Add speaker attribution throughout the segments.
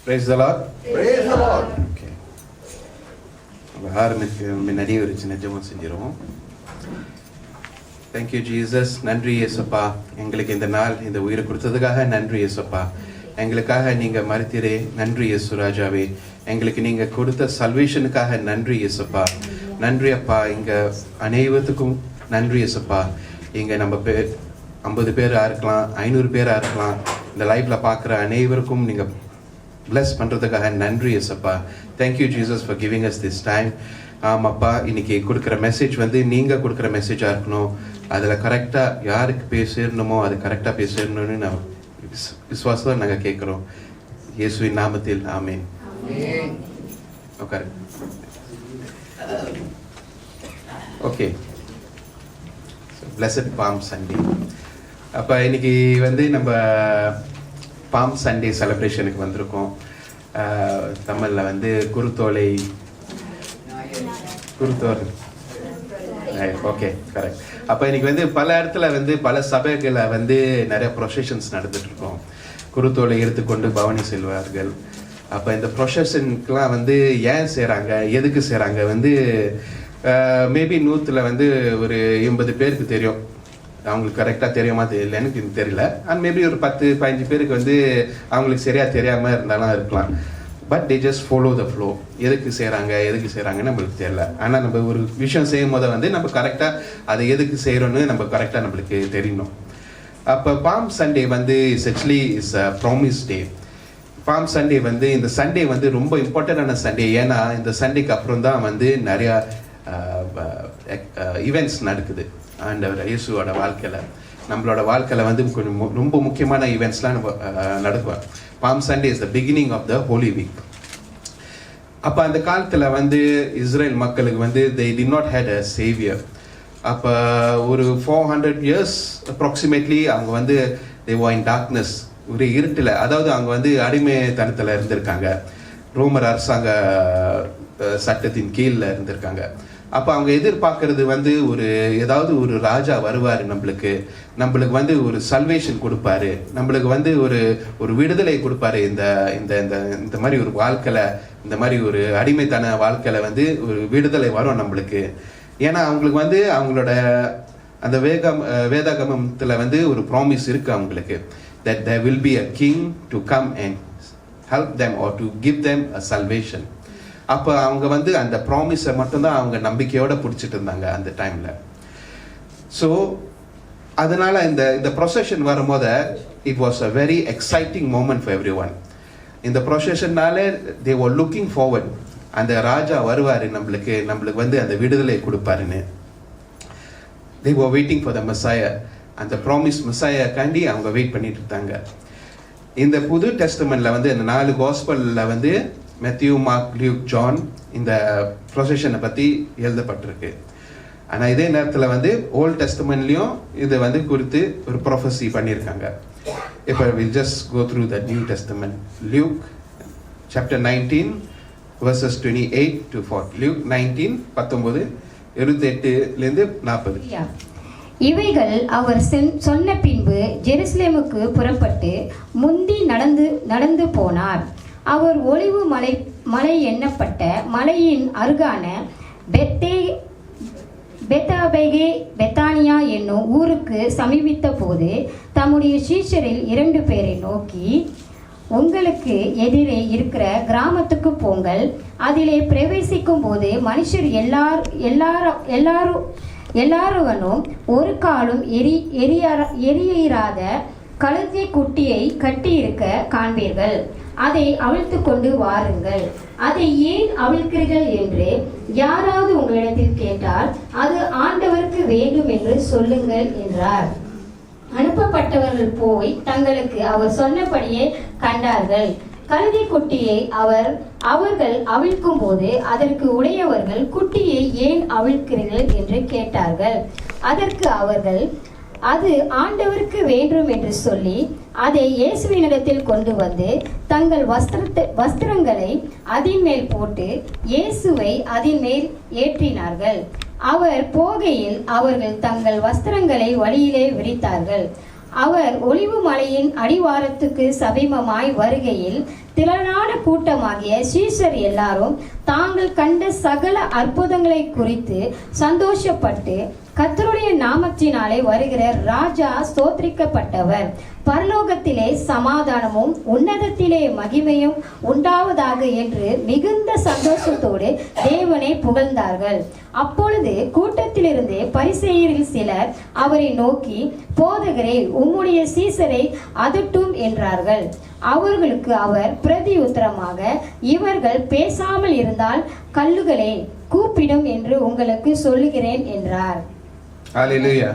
Speaker 1: Praise the Lord.
Speaker 2: Praise the Lord.
Speaker 1: Okay. ஆரம்பிக்கு முன்னாடி ஒரு சின்ன ஜெபம் செஞ்சிருவோம். Thank you Jesus. நன்றி இயேசுப்பா, எங்களுக்கு இந்த நாள் இந்த உயிரை கொடுத்ததுக்காக நன்றி இயேசுப்பா. எங்களுக்காக நீங்க மரித்தீரே, நன்றி இயேசு ராஜாவே. எங்களுக்கு நீங்க கொடுத்த சல்வேஷனுக்காக நன்றி இயேசுப்பா. நன்றி அப்பா. இங்க அனைவருக்கும் நன்றி இயேசுப்பா. இங்க நம்ம 50 பேரா இருக்கலாம், 500 பேரா இருக்கலாம், இந்த லைவ்ல பார்க்குற அனைவருக்கும் நீங்க bless பண்றதுக்காக நன்றி இயேசுப்பா. Thank you Jesus for giving us this time. ஆமாப்பா, இன்னைக்கு கொடுக்குற மெசேஜ் நீங்க கொடுக்குற மெசேஜா இருக்கணும். அதில் கரெக்டாக யாருக்கு போய் சேரணுமோ அது கரெக்டாக போய் சேரணும்னு நான் விசுவாசம் நாங்கள் கேட்குறோம். இயேசுவின் நாமத்தில் ஆமேன். உட்காரு. ஓகே. Blessed Palm Sunday. அப்போ இன்னைக்கு நம்ம பாம் சண்டே செலிப்ரேஷனுக்கு வந்திருக்கோம். தமிழில் குருத்தோலை ஓகே கரெக்ட். அப்போ இன்னைக்கு பல இடத்துல பல சபைகளில் நிறைய ப்ரொசஷன்ஸ் நடந்துட்டு இருக்கோம். குருத்தோலை எடுத்துக்கொண்டு பவனி செல்வார்கள். அப்போ இந்த ப்ரொசஷனுக்கெலாம் ஏன் செய்கிறாங்க, எதுக்கு செய்கிறாங்க மேபி 100ல் ஒரு 80 பேருக்கு தெரியும். அவங்களுக்கு கரெக்டாக தெரியுமா தெரியல, எனக்கு தெரியல. அண்ட் மேபி ஒரு 10-15 பேருக்கு அவங்களுக்கு சரியாக தெரியாமல் இருந்தாலும் இருக்கலாம். But they just follow the flow. எதுக்கு செய்கிறாங்கன்னு நம்மளுக்கு தெரியல. ஆனால் நம்ம ஒரு விஷயம் செய்யும் போது நம்ம கரெக்டாக அதை எதுக்கு செய்கிறோன்னு நம்ம கரெக்டாக நம்மளுக்கு தெரியணும். அப்போ Palm Sunday actually is a promise day. Palm Sunday இந்த சண்டே ரொம்ப இம்பார்ட்டண்டான சண்டே. ஏன்னா இந்த சண்டேக்கு அப்புறம் தான் நிறையா ஈவெண்ட்ஸ் நடக்குது ஆண்டவர் இயேசுவோட வாழ்க்கையில். நம்மளோட வாழ்க்கையில் கொஞ்சம் ரொம்ப முக்கியமான ஈவெண்ட்ஸ்லாம் நம்ம நடக்குவோம். Palm Sunday is the beginning of the Holy Week. அப்போ அந்த காலத்தில் இஸ்ரேல் மக்களுக்கு they did not had a savior. அப்போ ஒரு 400 years approximately அவங்க they were in darkness, ஒரு இருட்டில். அதாவது அவங்க அடிமைத்தனத்தில் இருந்திருக்காங்க, ரோமர் அரசாங்க சட்டத்தின் கீழில் இருந்திருக்காங்க. அப்போ அவங்க எதிர்பார்க்கறது ஒரு ஏதாவது ஒரு ராஜா வருவார், நம்மளுக்கு ஒரு சல்வேஷன் கொடுப்பாரு, நம்மளுக்கு ஒரு விடுதலை கொடுப்பாரு. இந்த இந்த இந்த இந்த மாதிரி ஒரு வாழ்க்கையில், இந்த மாதிரி ஒரு அடிமைத்தன வாழ்க்கையில் ஒரு விடுதலை வரும் நம்மளுக்கு. ஏன்னா அவங்களுக்கு அவங்களோட அந்த வேதாகமத்தில் ஒரு ப்ராமிஸ் இருக்கு அவங்களுக்கு, that there will be a king to come and help them or to give them a salvation. அப்போ அவங்க அந்த ப்ராமிஸை மட்டும்தான் அவங்க நம்பிக்கையோட பிடிச்சிட்டு இருந்தாங்க அந்த டைமில். ஸோ அதனால இந்த ப்ரொசஷன் வரும்போது it was a very exciting moment for everyone. இந்த ப்ரொசஷன்னாலே தே வர் லுக்கிங் ஃபார்வர்ட். அந்த ராஜா வருவார், நம்மளுக்கு அந்த விடுதலை கொடுப்பாருன்னு. தே வர் வெயிட்டிங் ஃபார் த மெசாயா. அந்த ப்ராமிஸ் மெசாயாக்காண்டி அவங்க வெயிட் பண்ணிட்டு இருந்தாங்க. இந்த புது டெஸ்டமெண்ட்ல இந்த 4 காஸ்பல்ல மேத்யூ, மார்க், லியூக், ஜான் இந்த ப்ரொசஷனை பற்றி எழுதப்பட்டிருக்கு. ஆனால் இதே நேரத்தில் ஓல்ட் டெஸ்டமெண்ட்லேயும் இது குறித்து ஒரு ப்ரொஃபஸி பண்ணியிருக்காங்க. இப்போ will just go through the New Testament. Luke chapter 19 verses 28 to 40. Luke 19 19:28 40.
Speaker 3: இவைகள் அவர் சொன்ன பின்பு ஜெருசலேமுக்கு புறப்பட்டு முந்தி நடந்து போனார். அவர் ஒலிவு மலை எண்ணப்பட்ட மலையின் அருகான பெத்தானியா என்னும் ஊருக்கு சமீபித்த போது தம்முடைய சீஷரில் 2 பேரை நோக்கி, உங்களுக்கு எதிரே இருக்கிற கிராமத்துக்கு போங்கள். அதிலே பிரவேசிக்கும் போது மனுஷர் எல்லாருவனும் ஒரு காலும் எரியாத கழுதை குட்டியை கட்டியிருக்க காண்பீர்கள். அதை அவிழ்த்து கொண்டு வாருங்கள். அதை ஏன் அவிழ்க்கிறீர்கள் என்று யாராவது உங்களிடத்தில் கேட்டால் அது ஆண்டவருக்கு வேண்டும் என்று சொல்லுங்கள் என்றார். அனுப்பப்பட்டவர்கள் போய் தங்களுக்கு அவர் சொன்னபடியே கண்டார்கள். கழுதை குட்டியை அவர்கள் அவிழ்க்கும் போது அதற்கு உடையவர்கள், குட்டியை ஏன் அவிழ்க்கிறீர்கள் என்று கேட்டார்கள். அதற்கு அவர்கள், அது ஆண்டவருக்கு வேண்டும் என்று சொல்லி அதை இயேசுவினிடத்தில் கொண்டு வந்து தங்கள் வஸ்திரங்களை அதின் மேல் போட்டு இயேசுவை அதின் மேல் ஏற்றினார்கள். அவர் போகையில் அவர்கள் தங்கள் வஸ்திரங்களை வழியிலே விரித்தார்கள். அவர் ஒலிவு மலையின் அடிவாரத்துக்கு சமீபமாய் வருகையில் திரளான கூட்டமாகிய சீஷர் எல்லாரும் தாங்கள் கண்ட சகல அற்புதங்களை குறித்து சந்தோஷப்பட்டு, கர்த்தருடைய நாமத்தினாலே வருகிற ராஜா ஸ்தோத்திரிக்கப்பட்டவர், பரலோகத்திலே சமாதானமும் உன்னதத்திலே மகிமையும் உண்டாவதாக என்று மிகுந்த சந்தோஷத்தோடு தேவனை புகழ்ந்தார்கள். அப்பொழுது கூட்டத்திலிருந்து பரிசேயரில் சிலர் அவரை நோக்கி, போதகரே, உம்முடைய சீசரை அதட்டும் என்றார்கள். அவர்களுக்கு அவர் பிரதியுத்தரமாக, இவர்கள் பேசாமல் இருந்தால் கல்லுகளே கூப்பிடும் என்று உங்களுக்கு சொல்லுகிறேன் என்றார்.
Speaker 1: ஹalleluya.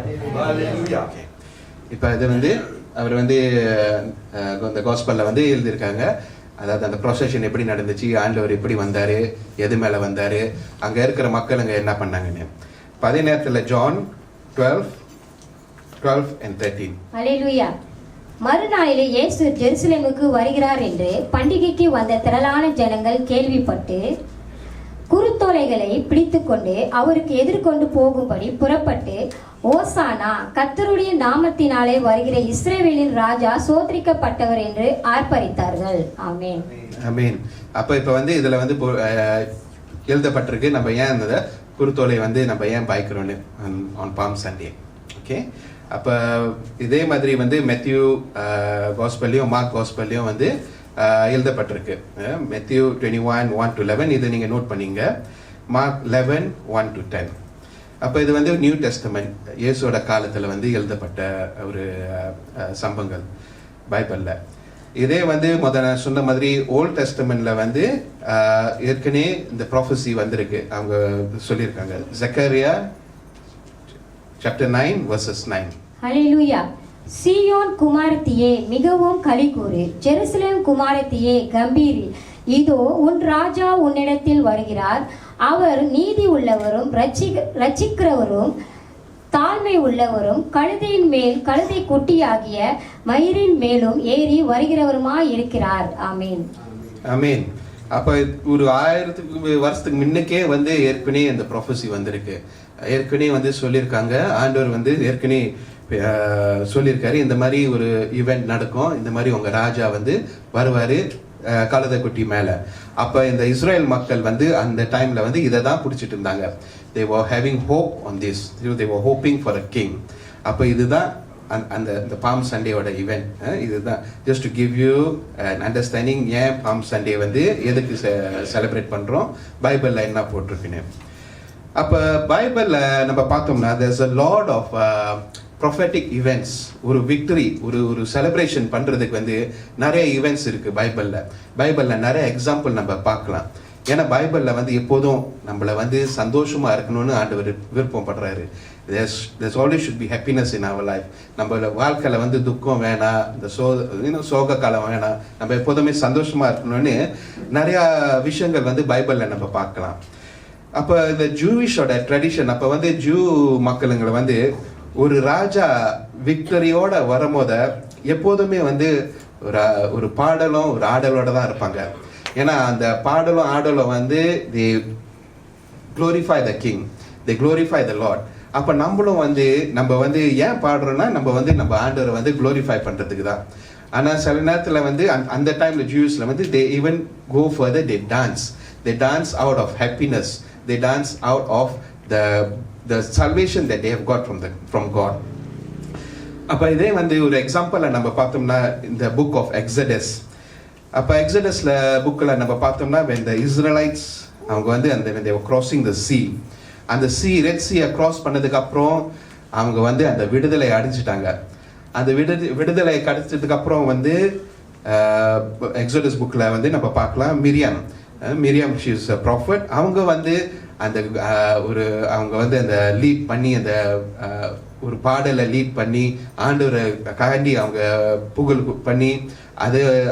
Speaker 1: இப்போ இது வந்து அவர் வந்து இந்த காஸ்பல்ல வந்து எழுதியிருக்காங்க. அதாவது அந்த ப்ரொசஷன் எப்படி நடந்துச்சு, ஆண்டவர் எப்படி வந்தாரு, எது மேல வந்தாரு, அங்க இருக்கிற மக்கள் அங்க என்ன பண்ணாங்கன்னு. அதே நேரத்தில் ஜான் 12 and 13.
Speaker 3: ஹalleluya. மறுநாளிலே இயேசு ஜெருசலேமுக்கு வருகிறார் என்று பண்டிகைக்கு வந்த திரளான ஜனங்கள் கேள்விப்பட்டு குருத்தோலைகளை பிடித்துக்கொண்டு அவருக்கு எதிர்கொண்டு போகும்படி புறப்பட்டு, ஓசானா, கர்த்தருடைய நாமத்தினாலே வருகிற இஸ்ரவேலின் ராஜா சோதரிக்கப்பட்டவர் என்று ஆர்ப்பரித்தார்கள். ஆமென்.
Speaker 1: ஆமென். அப்ப இப்ப வந்து இதுல வந்து எழுதப்பட்டிருக்கு நம்ம ஏன் அந்த குருத்தோலை வந்து நம்ம ஏன் பாய்க்கிறோம்னு ஆன் பாம் சண்டே. ஓகே. அப்ப இதே மாதிரி வந்து மெத்தியூ காஸ்பல்லையும் மார்க் காஸ்பல்லையும் வந்து எழுதப்பட்டிருக்கு. மெத்தியூ 21:1-11 இதை நீங்க நோட் பண்ணீங்க. மார்க் 11:1-10. அப்போ இது வந்து நியூ டெஸ்டமெண்ட், இயேசுவோட காலத்தில் வந்து எழுதப்பட்ட ஒரு சம்பவங்கள் பைபிளில். இதே வந்து முதல்ல சொன்ன மாதிரி ஓல்ட் டெஸ்டமெண்ட்ல வந்து ஏற்கனவே இந்த ப்ராஃபஸி வந்திருக்கு. அவங்க சொல்லியிருக்காங்க. ஜக்கரியா chapter 9:9.
Speaker 3: ஹalleluya. சீயோன் குமாரத்தியே மிகவும் களிகூரு, ஜெருசலேம் குமாரத்தியே கம்பீரி, இதோ உன் ராஜா உன்னிடத்தில் வருகிறார், அவர் நீதி உள்ளவரும் ரட்சிக்கிறவரும் தாழ்மை உள்ளவரும் கழுதையின் மேல் கழுதை குட்டியாகிய மயிரின் மேலும் ஏறி வருகிறவருமாய் இருக்கிறார். ஆமீன்.
Speaker 1: ஆமீன். அப்ப ஒரு 1000 வருஷத்துக்கு முன்னுக்கே வந்து ஏற்கனவே அந்த ப்ரொஃபஸி வந்திருக்கு. ஏற்கனவே வந்து சொல்லியிருக்காங்க. ஆண்டவர் வந்து ஏற்கனவே சொல்லியிருக்காரு, இந்த மாதிரி ஒரு ஈவெண்ட் நடக்கும், இந்த மாதிரி உங்க ராஜா வந்து வருவாரு கழுதை குட்டி மேல. அப்ப இந்த இஸ்ரேல் மக்கள் வந்து அந்த டைம்ல வந்து இதை தான் பிடிச்சிட்டு இருந்தாங்க. they were having hope on this, they were hoping for a king. அப்ப இதுதான் அந்த பாம் சண்டேயோட ஈவெண்ட். இதுதான் just to give you an understanding. ஏன் பாம் சண்டே வந்து எதுக்கு செலிப்ரேட் பண்றோம், பைபிள்ல என்ன போட்டிருக்குன்னு. அப்ப பைபிள்ல நம்ம பார்த்தோம்னா there's a lot of prophetic events. ஒரு விக்டரி, ஒரு செலிப்ரேஷன் பண்றதுக்கு வந்து நிறைய ஈவெண்ட்ஸ் இருக்கு பைபிள்ல நிறைய எக்ஸாம்பிள் நம்ம பார்க்கலாம். ஏன்னா பைபிள்ல வந்து எப்போதும் நம்மள வந்து சந்தோஷமா இருக்கணும்னு ஆண்டவர் விருப்பம் பண்றாரு. there's always should be happiness in our life. நம்ம வாழ்க்கையில வந்து துக்கம் வேணாம், இந்த சோக காலம் வேணாம், நம்ம எப்போதுமே சந்தோஷமா இருக்கணும்னு நிறைய விஷயங்கள் வந்து பைபிள்ல நம்ம பார்க்கலாம். அப்ப இந்த ஜூவிஷோட ட்ரெடிஷன், அப்ப வந்து ஜூ மக்களுங்களை வந்து ஒரு ராஜா விக்டரியோட வரும்போத எப்போதுமே வந்து ஒரு பாடலும் ஒரு ஆடலோட தான் இருப்பாங்க. ஏன்னா அந்த பாடலும் ஆடலும் வந்து they glorify the king, they glorify the Lord. அப்ப நம்மளும் வந்து நம்ம வந்து ஏன் பாடுறோம்னா நம்ம ஆண்டவரை வந்து glorify பண்றதுக்கு தான். ஆனா சில நேரத்துல வந்து அந்த டைம்ல ஜூஸ்ல வந்து they even go further, they dance out of happiness, they dance out of the salvation that they have got from God. அப்ப இதே வந்து ஒரு எக்ஸாம்பிள நம்ம பார்த்தோம்னா இந்த புக் ஆஃப் எக்ஸடஸ். அப்ப எக்ஸடஸ்ல புக்ல நம்ம பார்த்தோம்னா when the Israelites அவங்க வந்து when they were crossing the sea, அந்த ரெட் சீயை கிராஸ் பண்ணதுக்கு அப்புறம் அவங்க வந்து அந்த விடுதலை அடைஞ்சிட்டாங்க. அந்த விடுதலை கிடைச்சதுக்கு அப்புறம் வந்து எக்ஸடஸ் புக்ல வந்து நம்ம பார்க்கலாம் Miriam she is a prophet. அவங்க வந்து அந்த அவங்க வந்து அந்த லீட் பண்ணி அந்த ஒரு பாடலை லீட் பண்ணி ஆண்டவரை காண்டி அவங்க புகழ் பண்ணி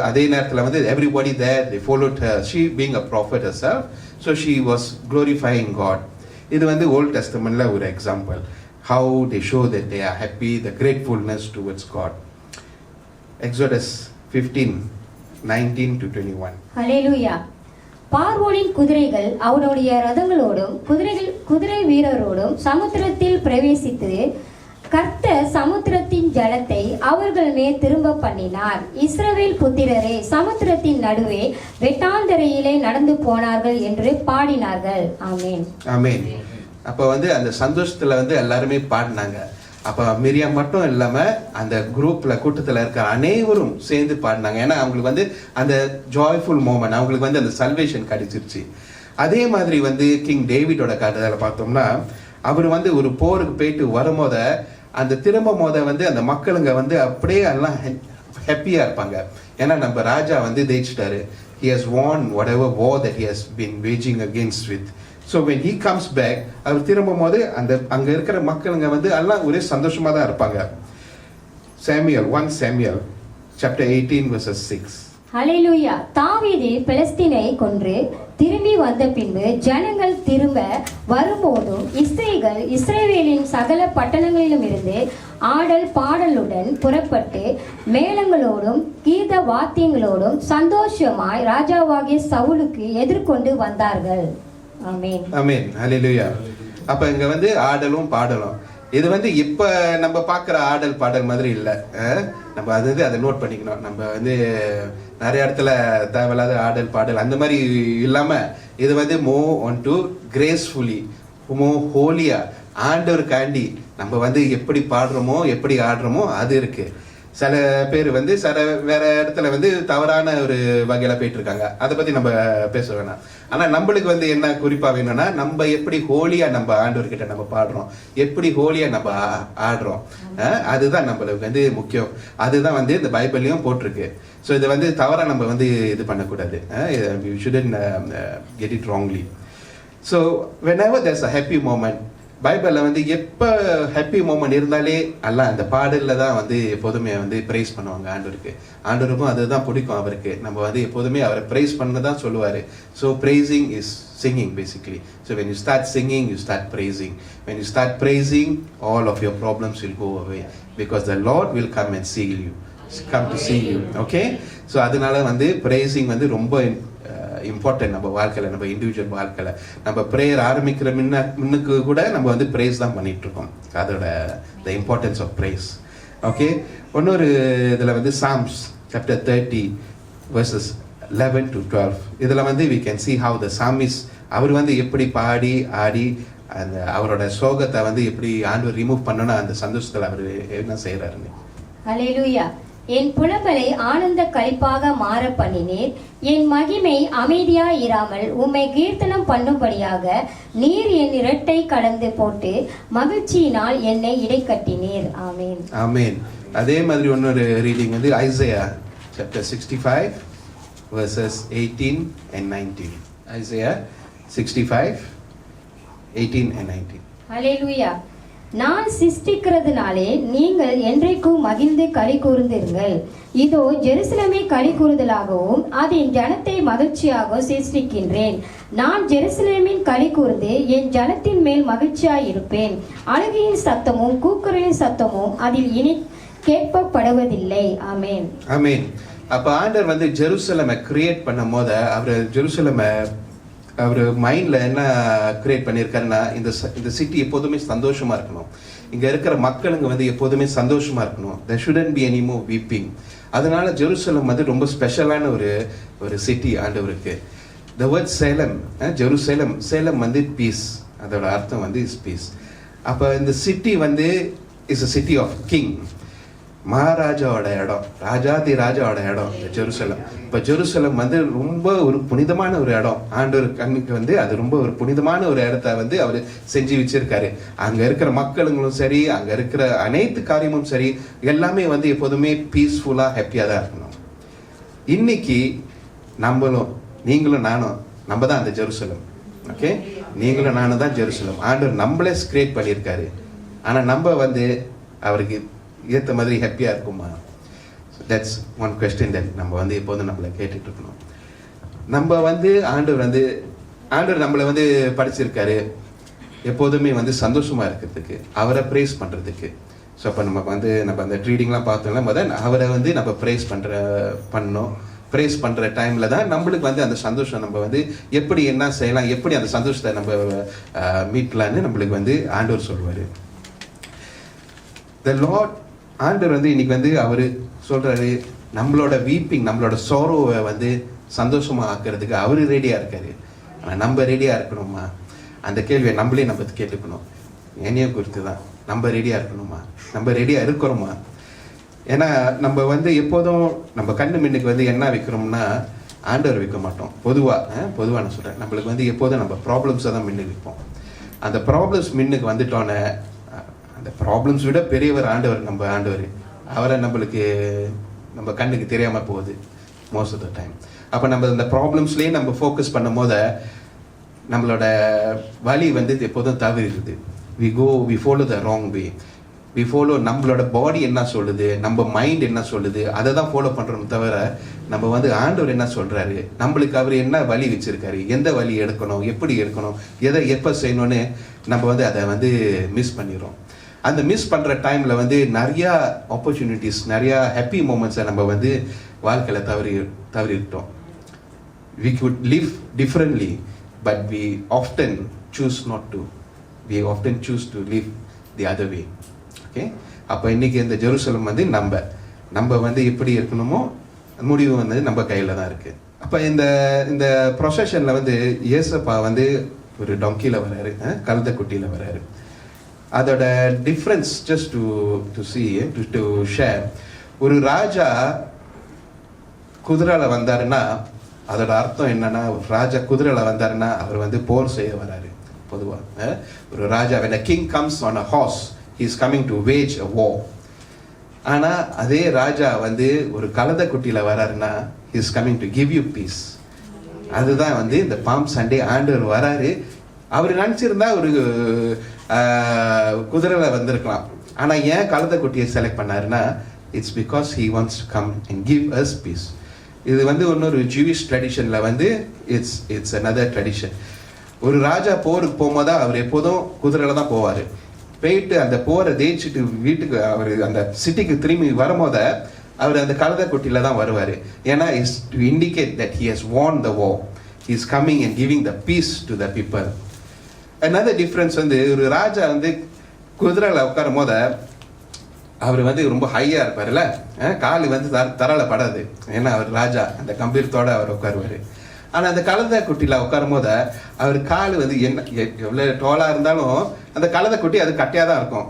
Speaker 1: அதே நேரத்தில் வந்து everybody there they followed her, she being a prophet herself, so she was glorifying God. இது வந்து ஓல்ட் டெஸ்டமெண்ட்ல ஒரு example, how they show that they are happy, the gratefulness towards God. Exodus 15:19-21.
Speaker 3: ஹalleluya. பார்வோனின் குதிரைகள் அவனுடைய ரதங்களோடும் குதிரை வீரரோடும் சமுத்திரத்தில் பிரவேசித்து கர்த்தர் சமுத்திரத்தின் ஜலத்தை அவர்கள் மேல் திரும்ப பண்ணினார். இஸ்ரவேல் புத்திரரே சமுத்திரத்தின் நடுவே வெட்டாந்தரையிலே நடந்து போனார்கள் என்று பாடினார்கள். ஆமென்.
Speaker 1: ஆமென். அப்ப வந்து அந்த சந்தோஷத்துல வந்து எல்லாருமே பாடினாங்க. அப்ப மிரியாம் மட்டும் இல்லாம அந்த குரூப்ல கூட்டத்துல இருக்க அனைவரும் சேர்ந்து பாடினாங்க. ஏன்னா அவங்களுக்கு வந்து அந்த ஜாய்ஃபுல் மோமெண்ட், அவங்களுக்கு வந்து அந்த சல்வேஷன் கிடைச்சிருச்சு. அதே மாதிரி வந்து கிங் டேவிடோட கதையில பார்த்தோம்னா, அவர் வந்து ஒரு போருக்கு போயிட்டு வரும்போத அந்த திரும்ப வந்து அந்த மக்களுங்க வந்து அப்படியே எல்லாம் ஹாப்பியா இருப்பாங்க. ஏன்னா நம்ம ராஜா வந்து ஜெயிச்சிட்டாரு. He has won whatever war that he has been waging against with. So when he comes back, அவர் திரும்பும் போது அந்த அங்க இருக்கிற மக்களுங்க வந்து எல்லாம் ஒரே சந்தோஷமா தான் இருப்பாங்க. Samuel 1 Samuel chapter 18 verses 6.
Speaker 3: ஹல்லேலூயா. தாவீது பெலிஸ்தீனை கொன்று திரும்பி வந்த பின்பு ஜனங்கள் திரும்ப வரும்போதும் இஸ்ரேல் இஸ்ரவேலின் சகல பட்டணங்களிலும் இருந்து ஆடல் பாடலுடன் புறப்பட்டு மேளங்களோடும் கீத வாத்தியங்களோடும் சந்தோஷமாய் ராஜாவாகிய சவுலுக்கு எதிர்கொண்டு வந்தார்கள். ஆமென்.
Speaker 1: ஆமென். ஹல்லேலூயா. அப்ப இங்க வந்து ஆடலும் பாடலும், இது வந்து இப்ப நம்ம பாக்குற ஆடல் பாடல் மாதிரி இல்ல. நம்ம அது வந்து அதை நோட் பண்ணிக்கணும். நம்ம வந்து நிறைய இடத்துல தேவையில்லாத ஆடல் பாடல் அந்த மாதிரி இல்லாம இது வந்து move on to gracefully, move ஹோலியா, ஆண்டவருக்காண்டி நம்ம வந்து எப்படி பாடுறோமோ எப்படி ஆடுறோமோ அது இருக்கு. சில பேர் வந்து சில வேற இடத்துல வந்து தவறான ஒரு வகையில போயிட்டு இருக்காங்க. அதை பத்தி நம்ம பேச வேணாம். ஆனா நம்மளுக்கு வந்து என்ன குறிப்பா வேணும்னா, நம்ம எப்படி ஹோலியா நம்ம ஆண்டவர்கிட்ட நம்ம பாடுறோம், எப்படி ஹோலியா நம்ம ஆடுறோம், அதுதான் நம்மளுக்கு வந்து முக்கியம். அதுதான் வந்து இந்த பைபிள்லயும் போட்டிருக்கு. ஸோ இதை வந்து தவறா நம்ம வந்து இது பண்ணக்கூடாது. We shouldn't get it wrongly. So whenever there's a happy moment, பைபிளில் வந்து எப்போ ஹாப்பி மூமெண்ட் இருந்தாலே எல்லாம் அந்த பாடலில் தான் வந்து எப்போதுமே வந்து ப்ரைஸ் பண்ணுவாங்க ஆண்டவருக்கு. ஆண்டவருக்கும் அதுதான் பிடிக்கும் அவருக்கு. நம்ம வந்து எப்போதுமே அவரை ப்ரைஸ் பண்ண தான் சொல்லுவார். So pricing is singing basically. So when you start singing, you start praising. When you start praising, all of your problems will go away because the Lord will come and see you, come to see you. Okay? So அதனால வந்து praising வந்து ரொம்ப important நம்ம வாழ்க்கையில், நம்ம individual வாழ்க்கையில். நம்ம prayer ஆரம்பிக்கிற முன்னுக்கு கூட நம்ம வந்து ப்ரேஸ் தான் பண்ணிட்டு இருக்கோம். அதோட the importance of praise. Okay, இன்னொரு இதில் வந்து சாம்ஸ் சாப்டர் 30 verses 11 to 12 இதில் வந்து we can see how the psalmist அவர் வந்து எப்படி பாடி ஆடி அந்த அவரோட சோகத்தை வந்து எப்படி ஆண்டவர் ரிமூவ் பண்ணணும், அந்த சந்தோஷத்தில் அவர் என்ன செய்கிறாருன்னு.
Speaker 3: ஹல்லேலூயா. என் புலம்பலை ஆனந்த களிப்பாக மாற பண்ணினீர். என் மகிமை அமைதியா இராமல் உம்மை கீர்த்தனம் பண்ணும்படியாக நீர் என் இரட்டை கடந்து போட்டு மகிழ்ச்சியினால் என்னை இடைக்கட்டினீர். ஆமென்.
Speaker 1: ஆமென். அதே மாதிரி இன்னொரு ரீடிங் வந்து Isaiah chapter 65 verses 18 and 19. Isaiah 65 18 and 19.
Speaker 3: ஹல்லேலூயா. நான் சிருஷ்டிக்கிறதுனாலே நீங்கள் என்றைக்கும் மகிழ்ந்து களி கூர்ந்திருங்கள். இதோ ஜெருசலேமை களி கூறுதலாகவும் அதன் ஜனத்தை மகிழ்ச்சியாக சிருஷ்டிக்கின்றேன். நான் ஜெருசலேமின் களி கூர்ந்து என் ஜனத்தின் மேல் மகிழ்ச்சியாய் இருப்பேன். அழுகையின் சத்தமும் கூக்குரலின் சத்தமும் அதில் இனி கேட்கப்படுவதில்லை. ஆமென்.
Speaker 1: ஆமென். அப்ப ஆண்டவர் வந்து ஜெருசலேமை கிரியேட் பண்ணும் போது அவர் மைண்டில் என்ன கிரியேட் பண்ணியிருக்காருன்னா, இந்த சிட்டி எப்போதுமே சந்தோஷமா இருக்கணும், இங்கே இருக்கிற மக்களுங்க வந்து எப்போதுமே சந்தோஷமா இருக்கணும். there shouldn't be any more weeping. அதனால ஜெருசலம் வந்து ரொம்ப ஸ்பெஷலான ஒரு சிட்டி ஆண்டவருக்கு. the word Salem, Jerusalem, Salem வந்து பீஸ், அதோட அர்த்தம் வந்து இஸ் பீஸ். அப்போ இந்த சிட்டி வந்து is a city of king, மகாராஜாவோட இடம், ராஜாதி ராஜாவோட இடம் இந்த ஜெருசலம். இப்போ ஜெருசலம் வந்து ரொம்ப ஒரு புனிதமான ஒரு இடம். ஆண்டவர் கண்ணுக்கு வந்து அது ரொம்ப ஒரு புனிதமான ஒரு இடத்த வந்து அவர் செஞ்சு வச்சிருக்காரு. அங்கே இருக்கிற மக்களுங்களும் சரி, அங்கே இருக்கிற அனைத்து காரியமும் சரி, எல்லாமே வந்து எப்போதுமே பீஸ்ஃபுல்லாக ஹாப்பியாக தான் இருக்கணும். இன்னைக்கு நம்மளும் நீங்களும் நானும் நம்ம தான் அந்த ஜெருசலம். ஓகே, நீங்களும் நானும் தான் ஜெருசலம். ஆண்டவர் நம்மளே கிரியேட் பண்ணியிருக்காரு. ஆனால் நம்ம வந்து அவருக்கு ஏற்ற மாதிரி ஹாப்பியாக இருக்குமா? தட்ஸ் ஒன் கொஸ்டின் தட் நம்ம வந்து எப்போதும் நம்மளை கேட்டுட்டு இருக்கணும். நம்ம வந்து ஆண்டவர் நம்மளை வந்து படிச்சிருக்காரு எப்போதுமே வந்து சந்தோஷமா இருக்கிறதுக்கு, அவரை ப்ரேஸ் பண்ணுறதுக்கு. ஸோ அப்போ நம்ம அந்த ட்ரீடிங்லாம் பார்த்தோம்னா முதல் அவரை வந்து நம்ம ப்ரேஸ் பண்ணுற டைமில் தான் நம்மளுக்கு வந்து அந்த சந்தோஷம், நம்ம வந்து எப்படி என்ன செய்யலாம், எப்படி அந்த சந்தோஷத்தை நம்ம மீட்கலான்னு நம்மளுக்கு வந்து ஆண்டவர் சொல்லுவார். த லார்ட் ஆண்டவர் வந்து இன்னைக்கு வந்து அவர் சொல்றாரு, நம்மளோட வீப்பிங், நம்மளோட சோரோவை வந்து சந்தோஷமா ஆக்குறதுக்கு அவரு ரெடியா இருக்காரு. ஆனால் நம்ம ரெடியா இருக்கணுமா? அந்த கேள்வியை நம்மளே நம்ம கேட்டுக்கணும். என்னையும் குறித்து தான், நம்ம ரெடியா இருக்கணுமா? நம்ம ரெடியா இருக்கிறோமா? ஏன்னா நம்ம வந்து எப்போதும் நம்ம கண்ணு மின்னுக்கு வந்து என்ன வைக்கிறோம்னா ஆண்டவர் வைக்க மாட்டோம். பொதுவாக நான் சொல்கிறேன், நம்மளுக்கு வந்து எப்போதும் நம்ம ப்ராப்ளம்ஸை தான் மின்னு வைப்போம். அந்த ப்ராப்ளம்ஸ் மின்னுக்கு வந்துட்டோன்னே அந்த ப்ராப்ளம்ஸ் விட பெரியவர் ஆண்டவர். நம்ம ஆண்டவர் அவரை நம்மளுக்கு நம்ம கண்ணுக்கு தெரியாமல் போகுது மோஸ்ட் ஆஃப் த டைம். அப்போ நம்ம இந்த ப்ராப்ளம்ஸ்லேயே நம்ம ஃபோக்கஸ் பண்ணும் போது நம்மளோட வழி வந்து எப்போதும் தவறிடுது. We follow the wrong way. We follow நம்மளோட பாடி என்ன சொல்லுது, நம்ம மைண்ட் என்ன சொல்லுது, அதை தான் ஃபாலோ பண்ணுறோம் தவிர நம்ம வந்து ஆண்டவர் என்ன சொல்கிறாரு, நம்மளுக்கு அவர் என்ன வழி வச்சுருக்காரு, எந்த வழி எடுக்கணும், எப்படி எடுக்கணும், எதை எப்போ செய்யணும்னு நம்ம வந்து அதை வந்து மிஸ் பண்ணிடுறோம். அந்த மிஸ் பண்ணுற டைமில் வந்து நிறையா ஆப்பர்ச்சுனிட்டிஸ், நிறையா ஹாப்பி மூமெண்ட்ஸை நம்ம வந்து வாழ்க்கையில் தவறிட்டோம். We could live differently, but we often choose not to. We often choose to live the other way. Okay? அப்போ இன்னைக்கு இந்த ஜெருசலம் வந்து நம்ம வந்து எப்படி இருக்கணுமோ முடிவு வந்து நம்ம கையில் தான் இருக்கு. அப்போ இந்த ப்ரொசஷனில் வந்து இயேசப்பா வந்து ஒரு டொங்கியில் வராரு, கழுத குட்டியில் வராரு. அதோட difference just to C to share. ஒரு ராஜா குதிரையில் வந்தாருன்னா அதோட அர்த்தம் என்னன்னா, ராஜா குதிரையில் வந்தாருன்னா அவர் வந்து போர் செய்ய வராரு. பொதுவாக ஒரு ராஜா, when a king comes on a horse, he is coming to wage a war. ஆனால் அதே ராஜா வந்து ஒரு கழுதை குட்டியில் வராருன்னா he is coming to give you peace. அதுதான் வந்து இந்த பாம் சண்டே ஆண்டவர் வராரு. அவர் நினச்சிருந்தா ஒரு குதிரையில் வந்திருக்கலாம். ஆனால் ஏன் கழுதை குட்டியை செலக்ட் பண்ணாருன்னா, it's because he wants to come and give us peace. இது வந்து இன்னொரு ஜூவிஷ் ட்ரெடிஷனில் வந்து இட்ஸ் another ட்ரெடிஷன். ஒரு ராஜா போருக்கு போகும்போது அவர் எப்போதும் குதிரையில் தான் போவார். போயிட்டு அந்த போரை ஜெயிச்சுட்டு வீட்டுக்கு அவர் அந்த சிட்டிக்கு திரும்பி வரும்போது அவர் அந்த கழுதை குட்டியில் தான் வருவார். ஏன்னா is to indicate that he has won the war. He is coming and giving the peace to the people. another difference வந்து ஒரு ராஜா வந்து குதிரையில் உட்காரும் போது அவர் வந்து ரொம்ப ஹையாக இருப்பார்ல, காலு வந்து தரால படாது. ஏன்னா அவர் ராஜா, அந்த கம்பீரத்தோடு அவர் உட்காருவார். ஆனால் அந்த கழுதை குட்டியில் உட்காரும் போது அவர் காலு வந்து எவ்வளோ டோலாக இருந்தாலும் அந்த கழுதை குட்டி அது கட்டியாக தான் இருக்கும்.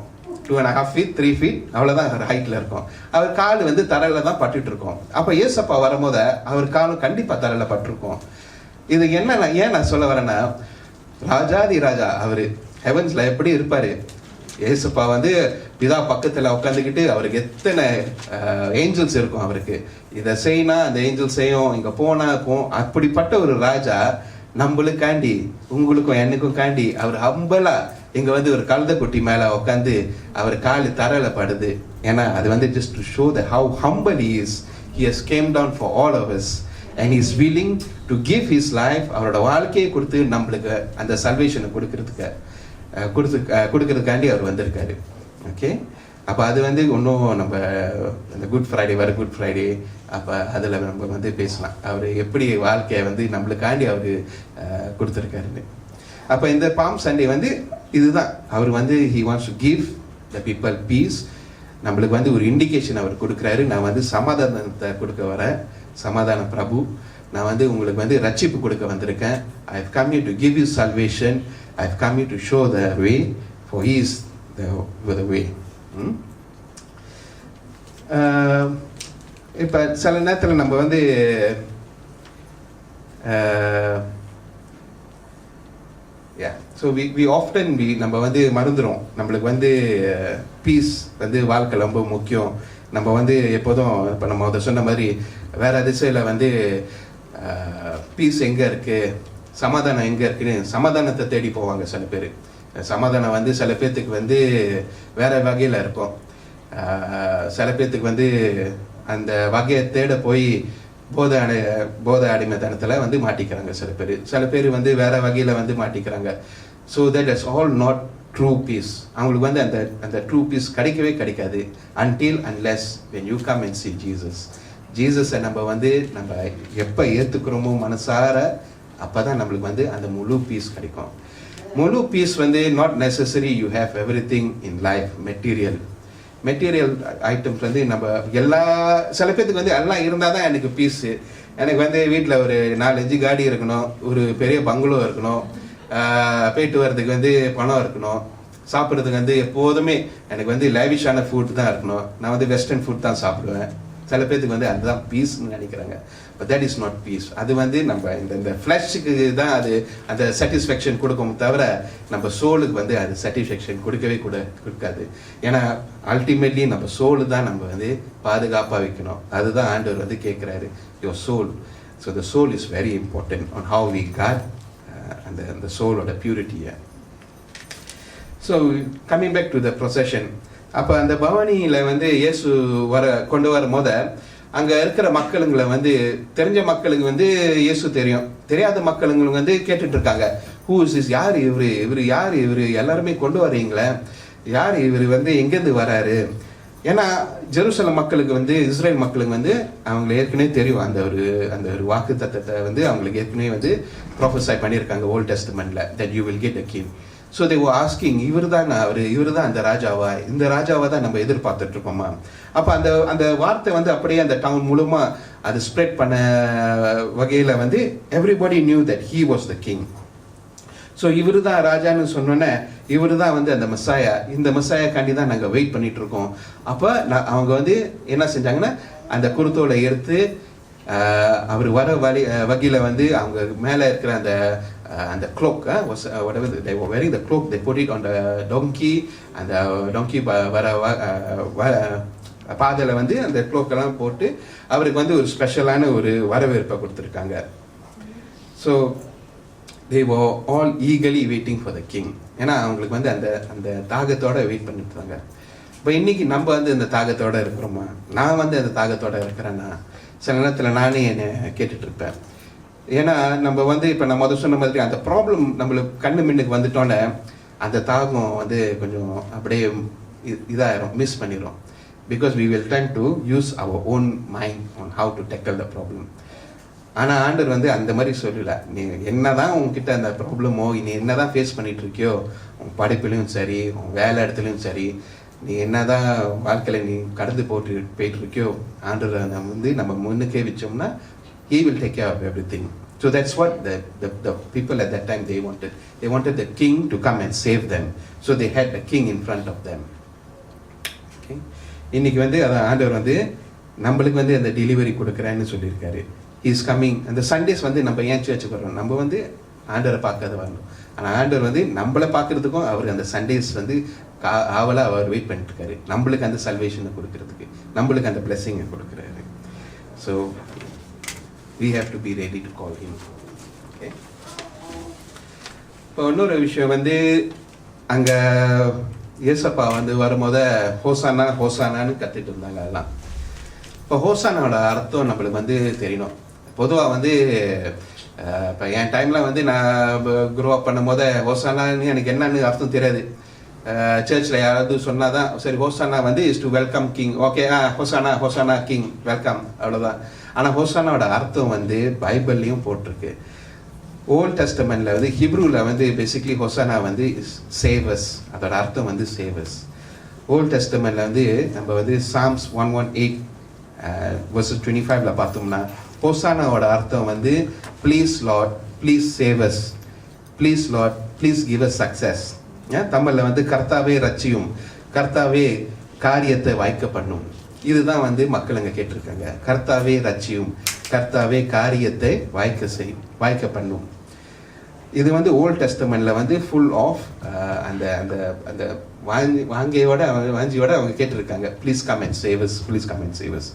Speaker 1: 2.5 feet 3 feet அவ்வளோதான் அவர் ஹைட்டில் இருக்கும். அவர் காலு வந்து தரையில் தான் பட்டுட்டு இருக்கும். அப்போ ஏசப்பா வரும்போது அவர் காலும் கண்டிப்பாக தரையில் பட்டிருக்கும். இது என்ன ஏன் நான் சொல்ல வரேன்னா, ராஜாதி ராஜா அவர் ஹெவன்ஸில் எப்படி இருப்பார். ஏசப்பா வந்து பிதா பக்கத்தில் உட்காந்துக்கிட்டு அவருக்கு எத்தனை ஏஞ்சல்ஸ் இருக்கும். அவருக்கு இதை செய்யினா அந்த ஏஞ்சல் செய்யும், இங்கே போனால் அப்படிப்பட்ட ஒரு ராஜா நம்மளுக்காண்டி உங்களுக்கும் எனக்கும் காண்டி அவர் ஹம்பலா இங்கே வந்து ஒரு கழுதை குட்டி மேலே உட்காந்து அவர் காலு தரையில் படுது. ஏன்னா அது வந்து just to show that how humble he is. He has came down for all of us and he is willing to give his life. அவரோட வாழ்க்கையை கொடுத்து நம்மளுக்கு அந்த சல்வேஷனை கொடுக்கறதுக்காண்டி அவர் வந்திருக்காரு. ஓகே, அப்போ அது வந்து இன்னும் நம்ம இந்த குட் ஃப்ரைடே அப்போ அதில் நம்ம வந்து பேசலாம் அவர் எப்படி வாழ்க்கையை வந்து நம்மளுக்காண்டி அவர் கொடுத்துருக்காருன்னு. அப்போ இந்த பாம் சண்டே வந்து இதுதான், அவர் வந்து he wants to give the people peace. நம்மளுக்கு வந்து ஒரு இண்டிகேஷன் அவர் கொடுக்குறாரு. நான் வந்து சமாதானத்தை கொடுக்க வரேன், சமாதான பிரபு. நான் வந்து உங்களுக்கு வந்து ரட்சிப்பு கொடுக்க வந்திருக்கேன். I have come here to give you salvation. I have come here to show the way, for he is the way. இப்போ சில நேரத்தில் நம்ம வந்து we often நம்ம வந்து மறந்துடும். நம்மளுக்கு வந்து பீஸ் வந்து வாழ்க்கை ரொம்ப முக்கியம். நம்ம வந்து எப்போதும் இப்போ நம்ம அதை சொன்ன மாதிரி வேற திசையில் வந்து பீஸ் எங்கே இருக்குது, சமாதானம் எங்கே இருக்குன்னு சமாதானத்தை தேடி போவாங்க சில பேர். சமாதானம் வந்து சில பேர்த்துக்கு வந்து வேற வகையில் இருக்கும். சில பேர்த்துக்கு வந்து அந்த வகையை தேட போய் போதை அடிமைத்தனத்தில் வந்து மாட்டிக்கிறாங்க சில பேர் வந்து வேற வகையில் வந்து மாட்டிக்கிறாங்க. So that is all not true peace. அவங்களுக்கு வந்து அந்த ட்ரூ பீஸ் கிடைக்காது until unless when you come and see ஜீசஸை நம்ம வந்து நம்ம எப்போ ஏற்றுக்கிறோமோ மனசார அப்போ தான் நம்மளுக்கு வந்து அந்த முழு பீஸ் கிடைக்கும். முழு பீஸ் வந்து not necessary you have everything in life material. Material items வந்து நம்ம எல்லா சில பேர்த்துக்கு வந்து எல்லாம் இருந்தால் தான் எனக்கு பீஸு. எனக்கு வந்து வீட்டில் ஒரு 4-5 காடி இருக்கணும், ஒரு பெரிய பங்களோ இருக்கணும், போயிட்டு வர்றதுக்கு வந்து பணம் இருக்கணும், சாப்பிட்றதுக்கு வந்து எப்போதுமே எனக்கு வந்து லேவிஷான ஃபுட் தான் இருக்கணும், நான் வந்து வெஸ்டர்ன் ஃபுட் தான் சாப்பிடுவேன். சில பேர்த்துக்கு வந்து அதுதான் பீஸ்ன்னு நினைக்கிறாங்க. But that is not peace. அது வந்து நம்ம இந்த ஃப்ளஷுக்கு தான் அது அந்த சாட்டிஸ்ஃபேக்ஷன் கொடுக்கும் தவிர நம்ம சோலுக்கு வந்து அது சாட்டிஸ்ஃபேக்ஷன் கொடுக்காது. ஏன்னா அல்டிமேட்லி நம்ம சோலு தான் நம்ம வந்து பாதுகாப்பாக வைக்கணும். அதுதான் ஆண்டவர் வந்து கேட்குறாரு, your soul. So the soul is very important on how we guard அந்த சோலோட பியூரிட்டியை. So coming back to the procession. அப்போ அந்த பவானியில் வந்து இயேசு கொண்டு வரும் போது அங்கே இருக்கிற மக்களுங்களை வந்து தெரிஞ்ச மக்களுக்கு வந்து இயேசு தெரியும், தெரியாத மக்களுங்களுக்கு வந்து கேட்டுட்டு இருக்காங்க, ஹூ இஸ் இஸ், யார் இவர் யார் இவர், எல்லாருமே கொண்டு வரீங்களே, யார் இவர் வந்து எங்கேருந்து வராரு? ஏன்னா ஜெருசலம் மக்களுக்கு வந்து இஸ்ரேல் மக்களுக்கு வந்து அவங்களுக்கு ஏற்கனவே தெரியும், அந்த ஒரு வாக்கு தத்தத்தை வந்து அவங்களுக்கு ஏற்கனவே வந்து ப்ரொஃபஸை பண்ணியிருக்காங்க ஓல்ட் டெஸ்டமெண்ட்ல, that you will get a king. So they were asking, இவர் தான் அந்த ராஜாவா, இந்த ராஜாவை தான் நம்ம எதிர்பார்த்துட்டு இருக்கோமா? அப்போ அந்த வார்த்தை வந்து அப்படியே அந்த டவுன் முழுமா அது ஸ்ப்ரெட் பண்ண வகையில் வந்து everybody knew that he was the king. So இவர் தான் ராஜான்னு சொன்னோன்னே இவர் தான் வந்து அந்த மெஸ்ஸாயா, இந்த மெஸ்ஸாயாக்காண்டி தான் நாங்கள் வெயிட் பண்ணிட்டு இருக்கோம். அப்போ அவங்க வந்து என்ன செஞ்சாங்கன்னா அந்த குருத்தோலை எடுத்து அவர் வர வகையில் வந்து அவங்க மேலே இருக்கிற அந்த cloak was whatever they were wearing, the cloak they put it on the donkey, and the donkey பாதல வந்து அந்த cloak எல்லாம் போட்டு அவருக்கு வந்து ஒரு ஸ்பெஷலான ஒரு வரவேற்பை கொடுத்துருக்காங்க. So they were all eagerly waiting for the king. ஏன்னா அவங்களுக்கு வந்து அந்த தாகத்தோட வெயிட் பண்ணிட்டு இருந்தாங்க. இப்போ இன்னைக்கு நம்ம வந்து இந்த தாகத்தோட இருக்கிறோமா? நான் வந்து அந்த தாகத்தோட இருக்கிறேன்னா சில நேரத்தில் நானே என்னை கேட்டுட்டு இருப்பேன். ஏன்னா நம்ம வந்து இப்போ நான் முதல் சொன்ன மாதிரி அந்த ப்ராப்ளம் நம்மளுக்கு கண்ணு மின்னுக்கு வந்துட்டோன்னே அந்த தாகம் வந்து கொஞ்சம் அப்படியே இதாயிரும், மிஸ் பண்ணிடும். Because we will try to use our own mind on how to tackle the problem. ஆனால் ஆண்டவர் வந்து அந்த மாதிரி சொல்லல. நீ என்னதான் உங்ககிட்ட அந்த ப்ராப்ளமோ, நீ என்னதான் ஃபேஸ் பண்ணிட்டு இருக்கியோ, உன் படிப்புலையும் சரி, உன் வேலை இடத்துலையும் சரி, நீ என்னதான் வாழ்க்கையில் நீ கடந்து போயிட்டு இருக்கியோ, ஆண்டவர் வந்து நம்ம முன்னுக்கே வச்சோம்னா he will take care of everything. So that's what the people at that time they wanted. They wanted the king to come and save them. So they had the king in front of them. Okay. இன்னைக்கு வந்து ஆண்டவர் வந்து நம்மளுக்கு வந்து அந்த delivery கொடுக்குறேன்னு சொல்லியிருக்காரு. He is coming. அந்த சண்டேஸ் வந்து நம்ம ஏன் சர்ச்சுக்கு வரோம்? நம்ம வந்து ஆண்டவரை பார்க்காத வரணும். ஆனால் ஆண்டவர் வந்து நம்மளை பார்க்கறதுக்கும் அவர் அந்த சண்டேஸ் வந்து ஆவலாக அவர் வெயிட் பண்ணிட்டு இருக்காரு, நம்மளுக்கு அந்த சல்வேஷனை கொடுக்கறதுக்கு, நம்மளுக்கு அந்த பிளெஸிங்கை கொடுக்குறாரு. So we have to be ready to call him. Okay. இப்போ இன்னொரு விஷயம் வந்து அங்கே ஏசப்பா வந்து வரும்போது ஹோசானா ஹோசானான்னு கத்திட்டு இருந்தாங்க அதெல்லாம். இப்போ ஹோசானாவோட அர்த்தம் நம்மளுக்கு வந்து தெரியணும். பொதுவாக வந்து இப்போ என் டைமில் வந்து நான் க்ரோ அப் பண்ணும்போது ஹோசானான்னு எனக்கு என்னன்னு அர்த்தம் தெரியாது. சர்ச்சில் யாராவது சொன்னால் தான் சரி ஹோசானா வந்து is to welcome king, okay hosanna hosanna king welcome, அவ்வளோதான். ஆனால் ஹோசானாவோட அர்த்தம் வந்து பைபிள்லையும் போட்டிருக்கு. ஓல்ட் டெஸ்டமெண்ட்ல வந்து ஹிப்ரூவில் வந்து பேசிக்லி ஹோசானா வந்து சேவர்ஸ், அதோட அர்த்தம் வந்து சேவர்ஸ். ஓல்ட் டெஸ்டமெண்ட்ல வந்து நம்ம வந்து சாம்ஸ் 118 verses 25ல பார்த்தோம்னா ஹோசானாவோட அர்த்தம் வந்து please Lord please savers, please Lord please give us success. தமிழில் வந்து கர்த்தாவே ரட்சியும், கர்த்தாவே காரியத்தை வாய்க்க பண்ணும். இதுதான் வந்து மக்கள் அங்கே கேட்டிருக்காங்க. கர்த்தாவே ரட்சியும், கர்த்தாவே காரியத்தை வாய்க்க பண்ணும். இது வந்து ஓல்ட் டெஸ்டமெண்ட்ல வந்து ஃபுல் ஆஃப் அந்த அந்த அந்த வாஞ்சியோட அவங்க கேட்டிருக்காங்க, please come and save us, please come and save us.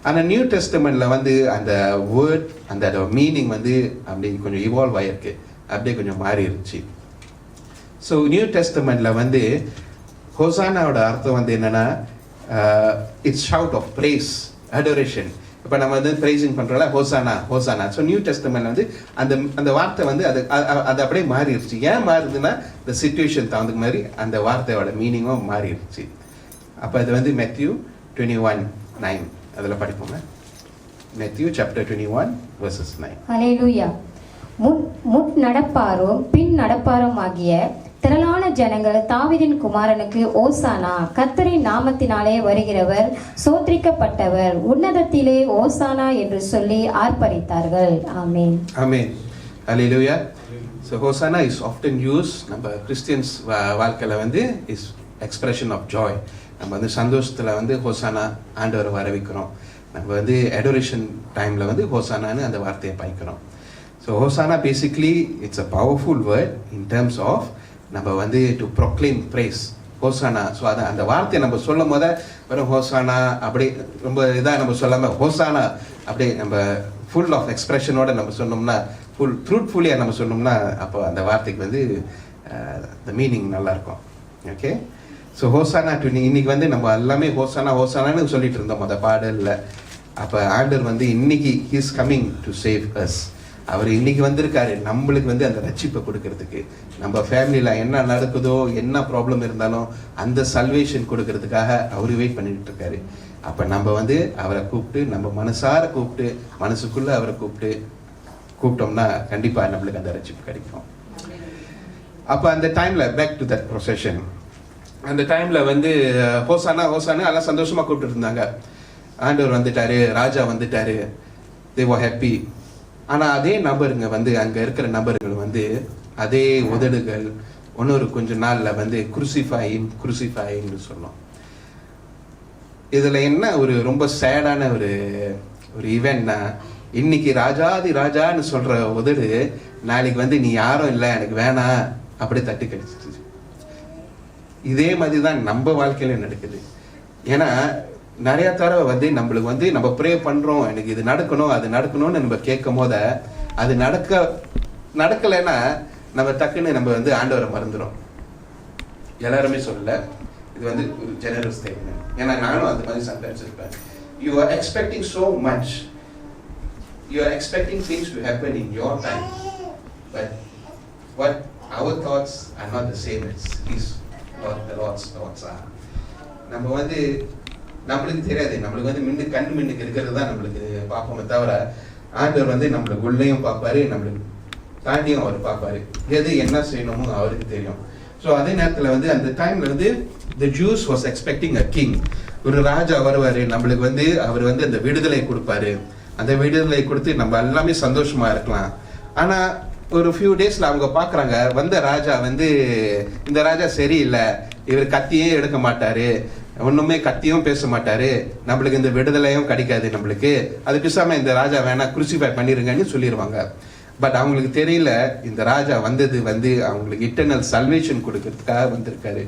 Speaker 1: ஆனால் நியூ டெஸ்டமெண்ட்ல வந்து அந்த வேர்ட் அந்த மீனிங் வந்து அப்படி கொஞ்சம் இவால்வ் ஆயிருக்கு, அப்படியே கொஞ்சம் மாறிடுச்சு. ஸோ நியூ டெஸ்டமெண்ட்ல வந்து ஹோசானாவோட அர்த்தம் வந்து என்னன்னா it's shout of praise, adoration. இப்போ நம்ம வந்து ப்ரைசிங் பண்ணுறோம்ல ஹோசானா ஹோசானா. ஸோ நியூ டெஸ்டமெண்ட்ல வந்து அந்த வார்த்தை வந்து அது அப்படியே மாறிடுச்சு. ஏன் மாறுதுன்னா இந்த சிச்சுவேஷன் தகுந்த மாதிரி அந்த வார்த்தையோட மீனிங்கும் மாறிடுச்சு. அப்போ அது வந்து Matthew 21:9 அதில் படிப்போங்க. Matthew chapter 21 verses 9.
Speaker 3: ஹல்லேலூயா. முன் நடப்பாரும் பின் நடப்பாரும் ஆகிய திரளான ஜனங்கள் தாவீதின் குமாரனுக்கு ஓசானா, கர்த்தரின் நாமத்தினாலே வருகிறவர் சோத்திரிக்கப்பட்டவர், உன்னதத்திலே ஓசானா என்று சொல்லி ஆர்ப்பரித்தார்கள். ஆமென்.
Speaker 1: ஆமென். ஹல்லேலூயா. So Hosanna is often used நம்ம கிறிஸ்டியன்ஸ் வாழ்க்கையில வந்து இஸ் எக்ஸ்பிரஷன் ஆஃப் ஜாய். நம்ம வந்து சந்தோஷத்துல வந்து ஹோசானா ஆண்டவரை வரவிக்கிறோம். நம்ம வந்து அடோரேஷன் டைம்ல வந்து ஹோசானான்னு அந்த வார்த்தையை பாய்க்கிறோம். So hosanna basically it's a powerful word in terms of நம்ம வந்து to proclaim praise hosanna. So அதை அந்த வார்த்தையை நம்ம சொல்லும் போத வெறும் ஹோசானா அப்படி ரொம்ப இதாக நம்ம சொல்லாமல் ஹோசானா அப்படியே நம்ம ஃபுல் ஆஃப் எக்ஸ்பிரஷனோட நம்ம சொன்னோம்னா, ஃபுல் ட்ரூத்ஃபுல்லியாக நம்ம சொன்னோம்னா, அப்போ அந்த வார்த்தைக்கு வந்து த மீனிங் நல்லாயிருக்கும். ஓகே. ஸோ ஹோசானா டு இன்னைக்கு வந்து நம்ம எல்லாமே ஹோசானா ஹோசானான்னு சொல்லிட்டு இருந்தோம் அந்த பாடலில். அப்போ ஆண்டவர் வந்து இன்னைக்கு he's coming to save us. அவர் இன்னைக்கு வந்திருக்காரு நம்மளுக்கு வந்து அந்த ரட்சிப்பை கொடுக்கறதுக்கு. நம்ம ஃபேமிலியில் என்ன நடக்குதோ, என்ன ப்ராப்ளம் இருந்தாலும் அந்த சல்வேஷன் கொடுக்கறதுக்காக அவர் வெயிட் பண்ணிட்டு இருக்காரு. அப்போ நம்ம வந்து அவரை கூப்பிட்டு, நம்ம மனசார கூப்பிட்டு, மனசுக்குள்ள அவரை கூப்பிட்டோம்னா கண்டிப்பாக நம்மளுக்கு அந்த ரட்சிப்பு கிடைக்கும். அப்போ அந்த டைமில் பேக் டு தட் ப்ரொசெஷன், அந்த டைமில் வந்து ஹோசானா ஹோசானா எல்லாம் சந்தோஷமாக கூப்பிட்டு இருந்தாங்க. ஆண்டவர் வந்துட்டாரு, ராஜா வந்துட்டாரு, தே வர் ஹாப்பி. ஆனால் அதே நபருங்க வந்து அங்கே இருக்கிற நபர்கள் வந்து அதே உதடுகள் இன்னொரு கொஞ்ச நாளில் வந்து குருசிஃபைன்னு சொன்னோம். இதில் என்ன ஒரு ரொம்ப சேடான ஒரு ஈவெண்ட்னா, இன்னைக்கு ராஜாதி ராஜான்னு சொல்கிற உதடு நாளைக்கு வந்து நீ யாரும் இல்லை எனக்கு வேணாம் அப்படி தட்டி கழிச்சிட்டு. இதே மாதிரி தான் நம்ம வாழ்க்கையில நடக்குது. ஏன்னா நிறைய தடவை வந்து நம்மளுக்கு வந்து நம்ம ப்ரே பண்றோம், எனக்கு இது நடக்கணும் அது நடக்கணும்னு நம்ம கேட்கும் போத அது நடக்கலைன்னா நம்ம டக்குன்னு நம்ம வந்து ஆண்டவரை மறந்துடும். எல்லாருமே சொல்லல, இது வந்து ஒரு ஜெனரல் ஸ்டேட்மெண்ட். ஏன்னா நானும் அந்த மாதிரி சம்டைம்ஸ் இருப்பேன். You are expecting so much, you are expecting things to happen in your time, but what our thoughts are not the same as the Lord's thoughts are. நம்ம வந்து நம்மளுக்கு தெரியாது, நம்மளுக்கு வந்து கண்ணுக்கு இருக்கிறது தான் நம்மளுக்கு பார்ப்போமே தவிர, ஆண்டவர் வந்து நம்மளுக்கு உள்ளேயும் பார்ப்பாரு, நம்மளுக்கு தாண்டியும் அவர் பார்ப்பாரு. எது என்ன செய்யணுமோ அவருக்கு தெரியும். ஸோ அதே நேரத்தில் வந்து அந்த டைம்ல வந்து the Jews was expecting a king. ஒரு ராஜா வருவாரு, நம்மளுக்கு வந்து அவர் வந்து அந்த விடுதலை கொடுப்பாரு. அந்த விடுதலை கொடுத்து நம்ம எல்லாமே சந்தோஷமா இருக்கலாம். ஆனா ஒரு ஃபியூ டேஸ்ல அவங்க பாக்குறாங்க, வந்த ராஜா வந்து இந்த ராஜா சரியில்லை, இவர் கத்தியே எடுக்க மாட்டாரு, ஒண்ணுமே கத்தியும் பேச மாட்டாரு, நம்மளுக்கு இந்த விடுதலையும் கிடைக்காது, நம்மளுக்கு அது பிசாம இந்த ராஜா வேணா குருசிஃபை பண்ணிருங்கன்னு சொல்லிடுவாங்க. பட் அவங்களுக்கு தெரியல, இந்த ராஜா வந்தது வந்து அவங்களுக்கு இட்டர்னல் சல்வேஷன் கொடுக்கறதுக்காக வந்திருக்காரு.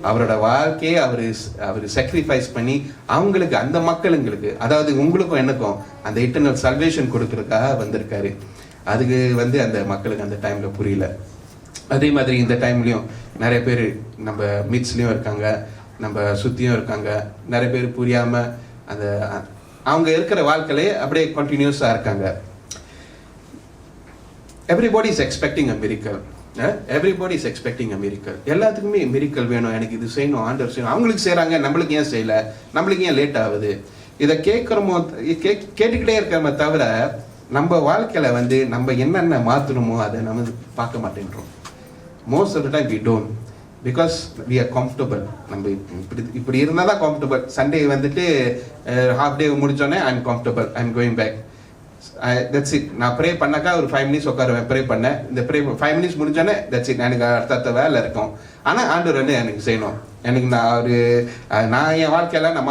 Speaker 1: அவரோட வாழ்க்கையை அவரு சாக்ரிஃபைஸ் பண்ணி அவங்களுக்கு, அந்த மக்களுங்களுக்கு, அதாவது உங்களுக்கும் எனக்கும் அந்த இட்டர்னல் சல்வேஷன் கொடுக்கறதுக்காக வந்திருக்காரு. அதுக்கு வந்து அந்த மக்களுக்கு அந்த டைம்ல புரியல. அதே மாதிரி இந்த டைம்லயும் நிறைய பேர் நம்ம மிட்ஸ்லயும் இருக்காங்க, நம்ம சுத்தியும் இருக்காங்க. நிறைய பேர் புரியாம அந்த அவங்க இருக்கிற வாழ்க்கையிலே அப்படியே கண்டினியூஸா இருக்காங்க. Everybody is expecting a miracle. Everybody is expecting a miracle. எல்லாத்துக்குமே மிரிக்கல் வேணும், எனக்கு இது செய்யணும், ஆண்டவர் செய்யணும். அவங்களுக்கு செய்யறாங்க, நம்மளுக்கு ஏன் செய்யல, நம்மளுக்கு ஏன் லேட் ஆகுது? இதை கேட்கிறோமோ, கேட்டுக்கிட்டே இருக்கிறோமே தவிர நம்ம வாழ்க்கையில வந்து நம்ம என்னென்ன மாற்றணுமோ அதை நம்ம பார்க்க மாட்டேன்றோம். Most of the time we don't, because we are comfortable. நம்ம இப்படி இருந்தால் தான் கம்ஃபர்டபுள். சண்டே வந்துட்டு ஹாஃப் டே முடிச்சோடனே I am comfortable, I am going back, that's it. நான் ப்ரே பண்ணாக்கா ஒரு 5 minutes உட்காருவேன், ப்ரே பண்ணேன், இந்த 5 minutes முடிஞ்சோடனே தட்ஸ் இட், எனக்கு அடுத்த வேலை இருக்கும். ஆனால் ஆண்டவர் வந்து எனக்கு செய்யணும், எனக்கு நான் என் வாழ்க்கையெல்லாம் நான்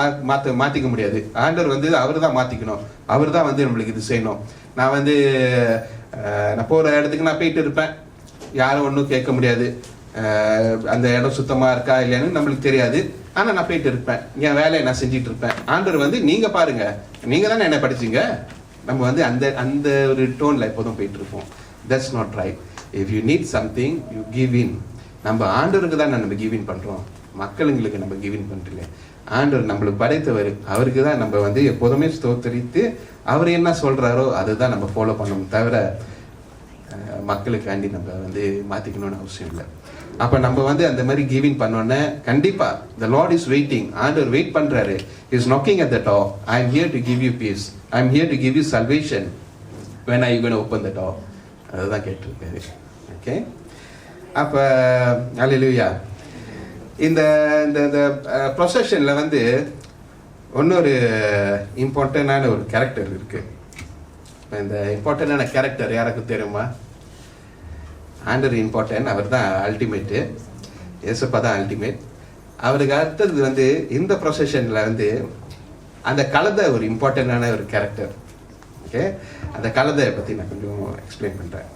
Speaker 1: மாற்றிக்க முடியாது. ஆண்டவர் வந்து அவர் தான் மாற்றிக்கணும், அவர் தான் வந்து நம்மளுக்கு இது செய்யணும். நான் வந்து நான் போகிற இடத்துக்கு நான் போயிட்டு இருப்பேன், யாரும் ஒன்றும் கேட்க முடியாது, அந்த இடம் சுத்தமாக இருக்கா இல்லையான்னு நம்மளுக்கு தெரியாது. ஆனால் நான் போயிட்டு இருப்பேன், என் வேலையை நான் செஞ்சுட்டு இருப்பேன். ஆண்டவர் வந்து நீங்கள் பாருங்க, நீங்கள் தானே என்ன படிச்சீங்க, நம்ம வந்து அந்த ஒரு டோனில் எப்போதும் போயிட்டு இருப்போம். That's not right. If you need something you give in. நம்ம ஆண்டவருக்கு தான் நம்ம கிவ் இன் பண்ணுறோம், மக்களுங்களுக்கு நம்ம கிவ் இன் பண்ணுறீங்க. ஆண்டவர் நம்மளுக்கு படைத்தவர், அவருக்கு தான் நம்ம வந்து எப்போதுமே ஸ்தோத்தரித்து அவர் என்ன சொல்கிறாரோ அதுதான் நம்ம ஃபாலோ பண்ணணும், தவிர மக்களுக்காண்டி நம்ம வந்து மாற்றிக்கணும்னு அவசியம் இல்லை. அப்போ நம்ம வந்து அந்த மாதிரி கிவிங் பண்ணோன்னே கண்டிப்பாக the Lord is waiting. ஆண்டவர் வெயிட் பண்ணுறாரு. He is knocking at the door. I am here to give you peace. I am here to give you salvation. When are you going to open the door? அதுதான் கேட்டிருக்காரு. Okay. அப்போ அல்லேலூயா. இந்த இந்த ப்ரொசஷனில் வந்து இன்னொரு இம்பார்ட்டண்டான ஒரு கேரக்டர் இருக்கு. இந்த இம்பார்ட்டண்டான கேரக்டர் யாருக்கு தெரியுமா? ஆண்டர் இம்பார்ட்டன்ட், அவர் தான் அல்டிமேட்டு, ஏசப்பா தான் அல்டிமேட். அவருக்கு அடுத்தது வந்து இந்த ப்ரொசஷனில் வந்து அந்த கலதை ஒரு இம்பார்ட்டண்டான ஒரு கேரக்டர். ஓகே, அந்த கலதையை பற்றி நான் கொஞ்சம் எக்ஸ்பிளைன் பண்ணுறேன்.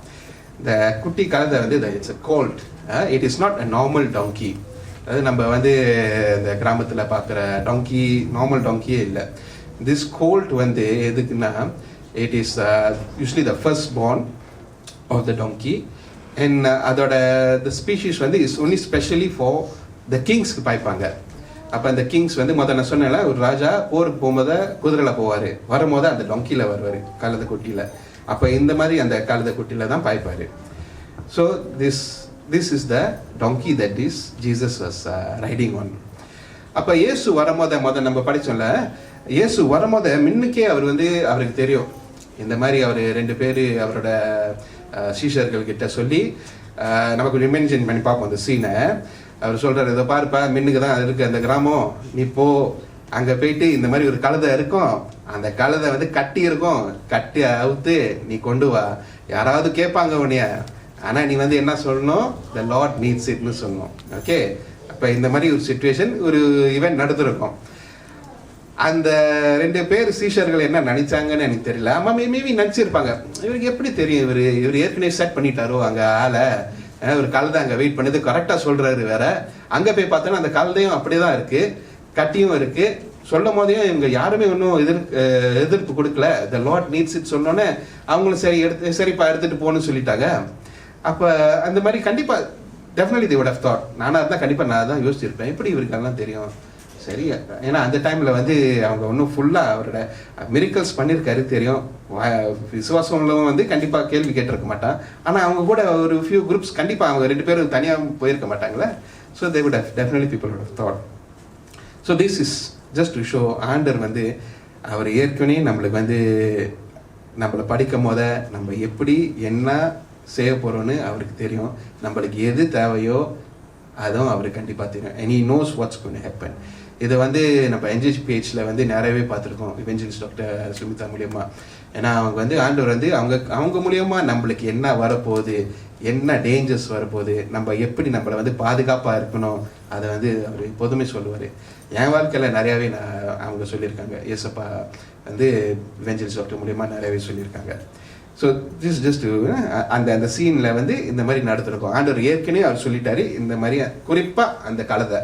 Speaker 1: இந்த குட்டி கலதை வந்து it's a colt. It is not a normal donkey. அதாவது நம்ம வந்து இந்த கிராமத்தில் பார்க்குற டாங்கி நார்மல் டாங்கியே இல்லை. திஸ் கோல்ட் வந்து எதுக்குன்னா, it is usually the first born of the donkey. And அதோட த ஸ்பீஷீஸ் வந்து is only specially for the கிங்ஸ்க்கு பாய்ப்பாங்க. அப்போ அந்த கிங்ஸ் வந்து முதல்ல சொன்னால ஒரு ராஜா போருக்கு போகும்போது குதிரையில் போவார், வரும்போது அந்த டொங்கியில் வருவார், கழுத குட்டியில். அப்போ இந்த மாதிரி அந்த கழுத குட்டியில் தான் பாய்ப்பார். So this is the donkey that is Jesus was riding on. அப்போ இயேசு வரும்போது நம்ம படித்தோம்ல, இயேசு வரும்போது முன்னுக்கே அவர் வந்து அவருக்கு தெரியும். இந்த மாதிரி அவர் 2 பேர் அவரோட சீஷர்கள் கிட்ட சொல்லி நமக்கு இமேஜின் பண்ணி பார்ப்போம் அந்த சீனை. அவர் சொல்கிறார், இதை பாருப்பா, மின்னுக்கு தான் இருக்குது அந்த கிராமம், நீ போ, அங்கே போயிட்டு இந்த மாதிரி ஒரு கழுதை இருக்கும், அந்த கழுதை வந்து கட்டி இருக்கும், கட்டி அவுத்து நீ கொண்டு வா, யாராவது கேட்பாங்க உன்னைய, ஆனால் நீ வந்து என்ன சொல்லணும், த லார்ட் நீட்ஸ் இட்னு சொல்லணும். ஓகே, அப்போ இந்த மாதிரி ஒரு சுச்சுவேஷன், ஒரு ஈவெண்ட் நடந்திருக்கும். அந்த 2 பேர் சீஷர்கள் என்ன நினைச்சாங்கன்னு எனக்கு தெரியல. அம்மா மேபி நினச்சிருப்பாங்க, இவருக்கு எப்படி தெரியும், இவர் ஏற்கனவே செட் பண்ணிட்டாரோ அங்கே ஆளை, ஒரு கழுதை அங்கே வெயிட் பண்ணது கரெக்டாக சொல்கிறாரு வேற. அங்கே போய் பார்த்தோன்னா அந்த கழுதையும் அப்படியே தான் இருக்குது, கட்டியும் இருக்குது. சொல்லும் போதையும் இவங்க யாருமே ஒன்றும் எதிர்ப்பு கொடுக்கல. த லார்ட் நீட்ஸ் இட் சொன்னோன்னே அவங்களும் சரிப்பா எடுத்துகிட்டு போகணும்னு சொல்லிட்டாங்க. அப்போ அந்த மாதிரி கண்டிப்பாக definitely they would have thought, நானாக இருந்தால் கண்டிப்பாக நான் தான் யோசிச்சிருப்பேன், எப்படி இவருக்கெல்லாம் தெரியும். சரி, ஏன்னா அந்த டைமில் வந்து அவங்க ஒன்றும் ஃபுல்லாக அவரோட மிரிக்கல்ஸ் பண்ணியிருக்காரு தெரியும். விசுவாசங்களும் வந்து கண்டிப்பாக கேள்வி கேட்டிருக்க மாட்டான். ஆனால் அவங்க கூட ஒரு ஃபியூ குரூப்ஸ் கண்டிப்பாக அவங்க 2 பேரும் தனியாக போயிருக்க மாட்டாங்களே. So they would have definitely people would have thought. So this is just to show ஆண்டர் வந்து அவர் ஏற்கனவே நம்மளுக்கு வந்து நம்மளை படிக்கும் போத நம்ம எப்படி என்ன செய்ய போகிறோன்னு அவருக்கு தெரியும். நம்மளுக்கு எது தேவையோ அதுவும் அவருக்கு கண்டிப்பாக தெரியும். and he knows what's going to happen. இதை வந்து நம்ம என்ஜிஜ் பேஜில் வந்து நிறையவே பார்த்துருக்கோம், இவெஞ்சலிஸ்ட் டாக்டர் சுமிதா மூலியமாக. ஏன்னா அவங்க வந்து ஆண்டவர் வந்து அவங்க மூலியமாக நம்மளுக்கு என்ன வரப்போகுது, என்ன டேஞ்சர்ஸ் வரப்போகுது, நம்ம எப்படி நம்மளை வந்து பாதுகாப்பாக இருக்கணும், அதை வந்து அவர் எப்போதுமே சொல்லுவார். என் வாழ்க்கையில் நிறையாவே அவங்க சொல்லியிருக்காங்க. ஏசப்பா வந்து இவெஞ்சலிஸ்ட் டாக்டர் மூலியமாக நிறையாவே சொல்லியிருக்காங்க. ஸோ திஸ் ஜஸ்ட் அந்த சீனில் வந்து இந்த மாதிரி நடத்திருக்கோம். ஆண்டவர் ஏற்கனவே அவர் சொல்லிட்டாரு இந்த மாதிரி, குறிப்பாக அந்த கழுதை.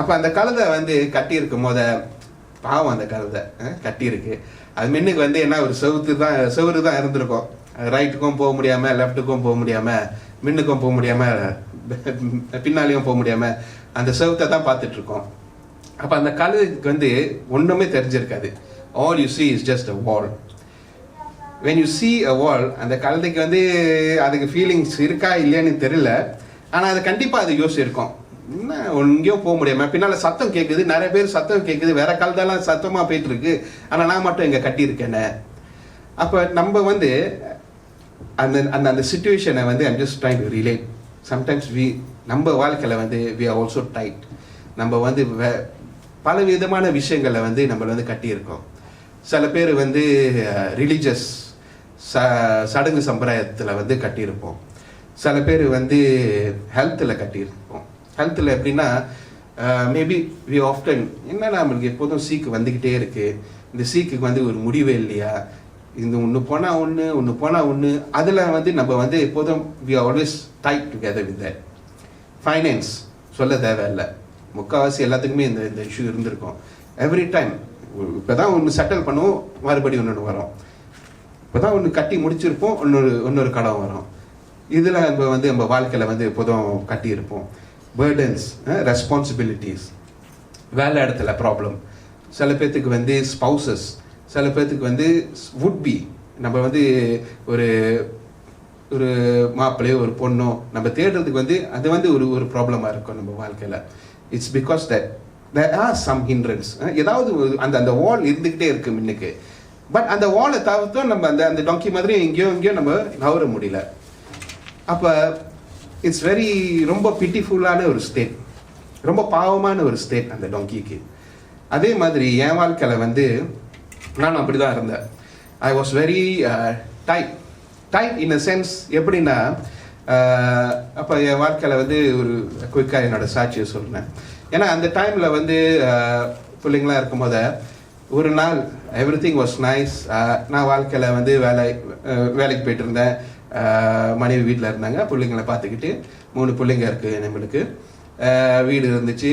Speaker 1: அப்போ அந்த கழுதை வந்து கட்டியிருக்கும் போத பாவம், அந்த கழுதை கட்டியிருக்கு. அது மின்னுக்கு வந்து என்ன ஒரு செவுறு தான் இருந்திருக்கும். ரைட்டுக்கும் போக முடியாமல், லெஃப்ட்டுக்கும் போக முடியாமல், மின்னுக்கும் போக முடியாமல், பின்னாலேயும் போக முடியாமல் அந்த செவுத்தை தான் பார்த்துட்ருக்கோம். அப்போ அந்த கழுதைக்கு வந்து ஒன்றுமே தெரிஞ்சிருக்காது. All you see is just a wall. when you see a wall, அந்த கழுதைக்கு வந்து அதுக்கு ஃபீலிங்ஸ் இருக்கா இல்லையான்னு தெரியல. ஆனால் அது கண்டிப்பாக அது யோசிச்சிருக்கோம், என்ன எங்கேயும் போக முடியாமல், பின்னால் சத்தம் கேட்குது, நிறைய பேர் சத்தம் கேட்குது, வேற கழுதெல்லாம் சத்தமாக போயிட்டு இருக்கு, ஆனால் நான் மட்டும் இங்கே கட்டியிருக்கேனே. அப்போ நம்ம வந்து அந்த அந்த அந்த சுச்சுவேஷனை வந்து I'm just trying to relate. Sometimes நம்ம வாழ்க்கையில் வந்து வி ஆர் ஆல்சோ டைட். நம்ம வந்து பல விதமான விஷயங்களை வந்து நம்மளை வந்து கட்டியிருக்கோம். சில பேர் வந்து ரிலீஜியஸ் சடங்கு சம்பிரதாயத்தில் வந்து கட்டியிருப்போம். சில பேர் வந்து ஹெல்த்தில் கட்டியிருப்போம். ஹெல்த்தில் எப்படின்னா மேபி வி ஆஃப்டன் என்ன நம்மளுக்கு எப்போதும் சீக்கு வந்துக்கிட்டே இருக்குது, இந்த சீக்குக்கு வந்து ஒரு முடிவே இல்லையா, இந்த ஒன்று போனால் ஒன்று அதில் வந்து நம்ம வந்து எப்போதும் we are always tied together with that. Finance சொல்ல தேவையில்லை, முக்கால்வாசி எல்லாத்துக்குமே இந்த இந்த இஷ்யூ இருந்திருக்கும். எவ்ரி டைம் இப்போ தான் ஒன்று செட்டில் பண்ணுவோம், மறுபடியும் ஒன்று வரும். இப்போ தான் ஒன்று கட்டி முடிச்சிருப்போம், இன்னொரு கடன் வரும். இதில் நம்ம வந்து நம்ம வாழ்க்கையில் வந்து எப்போதும் கட்டியிருப்போம். பேர்டன்ஸ், ரெஸ்பான்சிபிலிட்டிஸ், வேலை இடத்துல ப்ராப்ளம், சில பேர்த்துக்கு வந்து ஸ்பௌசஸ், சில பேர்த்துக்கு வந்து வுட் பி, நம்ம வந்து ஒரு ஒரு மாப்பிள்ளையோ ஒரு பொண்ணோ நம்ம தேடுறதுக்கு வந்து அது வந்து ஒரு ப்ராப்ளமாக இருக்கும் நம்ம வாழ்க்கையில். It's because that there are some hindrance. ஏதாவது அந்த வால் இருந்துக்கிட்டே இருக்கு முன்னுக்கு. பட் அந்த வாலை தவிர்த்தும் நம்ம அந்த டாங்கி மாதிரி எங்கேயோ நம்ம நவர முடியல. அப்போ இட்ஸ் வெரி ரொம்ப பிட்டிஃபுல்லான ஒரு ஸ்டேட், ரொம்ப பாவமான ஒரு ஸ்டேட் அந்த டொங்கிக்கு. அதே மாதிரி என் வாழ்க்கையில் வந்து நான் அப்படி தான் இருந்தேன். I was very tight in a sense. எப்படின்னா அப்போ என் வாழ்க்கையில் வந்து ஒரு குயிக்காக என்னோட சாட்சியை சொல்கிறேன். ஏன்னா அந்த டைமில் வந்து பிள்ளைங்களாம் இருக்கும் போத ஒரு நாள் எவ்ரி திங் வாஸ் நைஸ். நான் வாழ்க்கையில் வந்து வேலைக்கு போயிட்டு இருந்தேன். மனைவி வீட்டில் இருந்தாங்க, பிள்ளைங்களை பார்த்துக்கிட்டு 3 பிள்ளைங்க இருக்குது நம்மளுக்கு. வீடு இருந்துச்சு,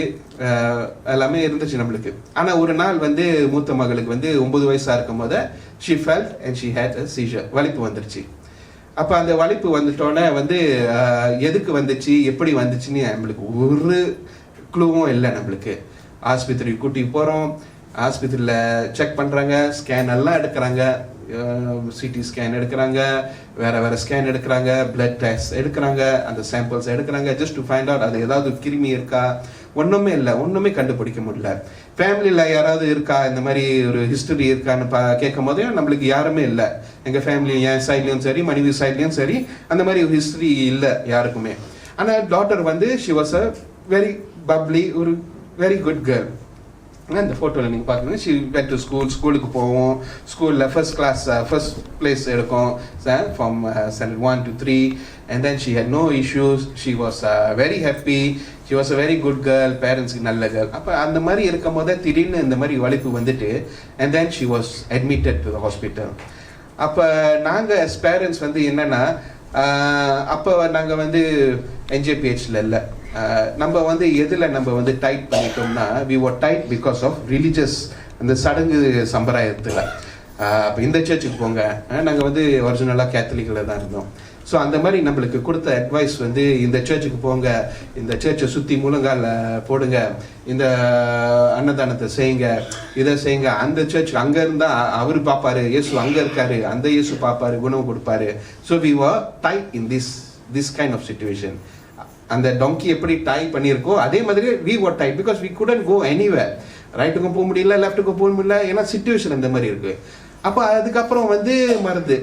Speaker 1: எல்லாமே இருந்துச்சு நம்மளுக்கு. ஆனால் ஒரு நாள் வந்து மூத்த மகளுக்கு வந்து 9 வயசாக இருக்கும் போது she felt and she had a seizure, வலிப்பு வந்துருச்சு. அப்போ அந்த வலிப்பு வந்துட்டோன்னே வந்து எதுக்கு வந்துச்சு, எப்படி வந்துச்சுன்னு நம்மளுக்கு ஒரு க்ளூவும் இல்லை. நம்மளுக்கு ஆஸ்பத்திரிக்கு கூட்டிகிட்டு போகிறோம், ஆஸ்பத்திரியில் செக் பண்ணுறாங்க, ஸ்கேன் எல்லாம் எடுக்கிறாங்க, சிடி ஸ்கேன் எடுக்கிறாங்க, வேறு ஸ்கேன் எடுக்கிறாங்க, பிளட் டெஸ்ட் எடுக்கிறாங்க, அந்த சாம்பிள்ஸ் எடுக்கிறாங்க, ஜஸ்ட் டு ஃபைண்ட் அவுட் அது ஏதாவது கிருமி இருக்கா. ஒன்றுமே இல்லை, ஒன்றுமே கண்டுபிடிக்க முடியல. ஃபேமிலியில் யாராவது இருக்கா, இந்த மாதிரி ஒரு ஹிஸ்டரி இருக்கான்னு கேட்கும் போதே நம்மளுக்கு யாருமே இல்லை. எங்கள் ஃபேமிலி என் சைட்லேயும் சரி, மனைவி சைட்லேயும் சரி, அந்த மாதிரி ஒரு ஹிஸ்டரி இல்லை யாருக்குமே. ஆனால் டாட்டர் வந்து she was a very bubbly, ஒரு வெரி குட் கேர்ள். அந்த ஃபோட்டோவில் நீங்கள் பார்க்கணும். ஷி வென்ட் டு ஸ்கூலுக்கு போவோம். ஸ்கூலில் ஃபர்ஸ்ட் பிளேஸ் எடுக்கும் from standard 1 to 3, and then she had no issues. She was very happy. She was a very good girl. பேரண்ட்ஸுக்கு நல்ல கேர்ள். அப்போ அந்த மாதிரி இருக்கும் போது திடீர்னு இந்த மாதிரி வலிப்பு வந்துட்டு, and then she was admitted to the hospital. அப்போ நாங்கள் as parents வந்து என்னென்னா, அப்போ நாங்கள் வந்து NJPHல இல்லை. நம்ம வந்து எதில் நம்ம வந்து டைட் பண்ணிட்டோம்னா, we were tight because of religious, அந்த சடங்கு சம்பிரதாயத்தில். இப்போ இந்த சர்ச்சுக்கு போங்க, நாங்கள் வந்து ஒரிஜினலாக கேத்தலிக்கில் தான் இருந்தோம். ஸோ அந்த மாதிரி நம்மளுக்கு கொடுத்த அட்வைஸ் வந்து, இந்த சர்ச்சுக்கு போங்க, இந்த சர்ச்சை சுற்றி முழங்கால போடுங்க, இந்த அன்னதானத்தை செய்யுங்க, இதை செய்யுங்க. அந்த சர்ச் அங்கே இருந்தால் அவர் பார்ப்பாரு, இயேசு அங்கே இருக்காரு, அந்த இயேசு பார்ப்பாரு, குணம் கொடுப்பாரு. So we were tight in this kind of situation. அந்த டொங்கி எப்படி டை பண்ணியிருக்கோ அதே மாதிரி we were tight because we couldn't go anywhere. ரைட்டுக்கும் போக முடியல, லெஃப்ட்டுக்கும் போக முடியல, ஏன்னா சிச்சுவேஷன் இந்த மாதிரி இருக்குது. அப்போ அதுக்கப்புறம் வந்து மருந்து,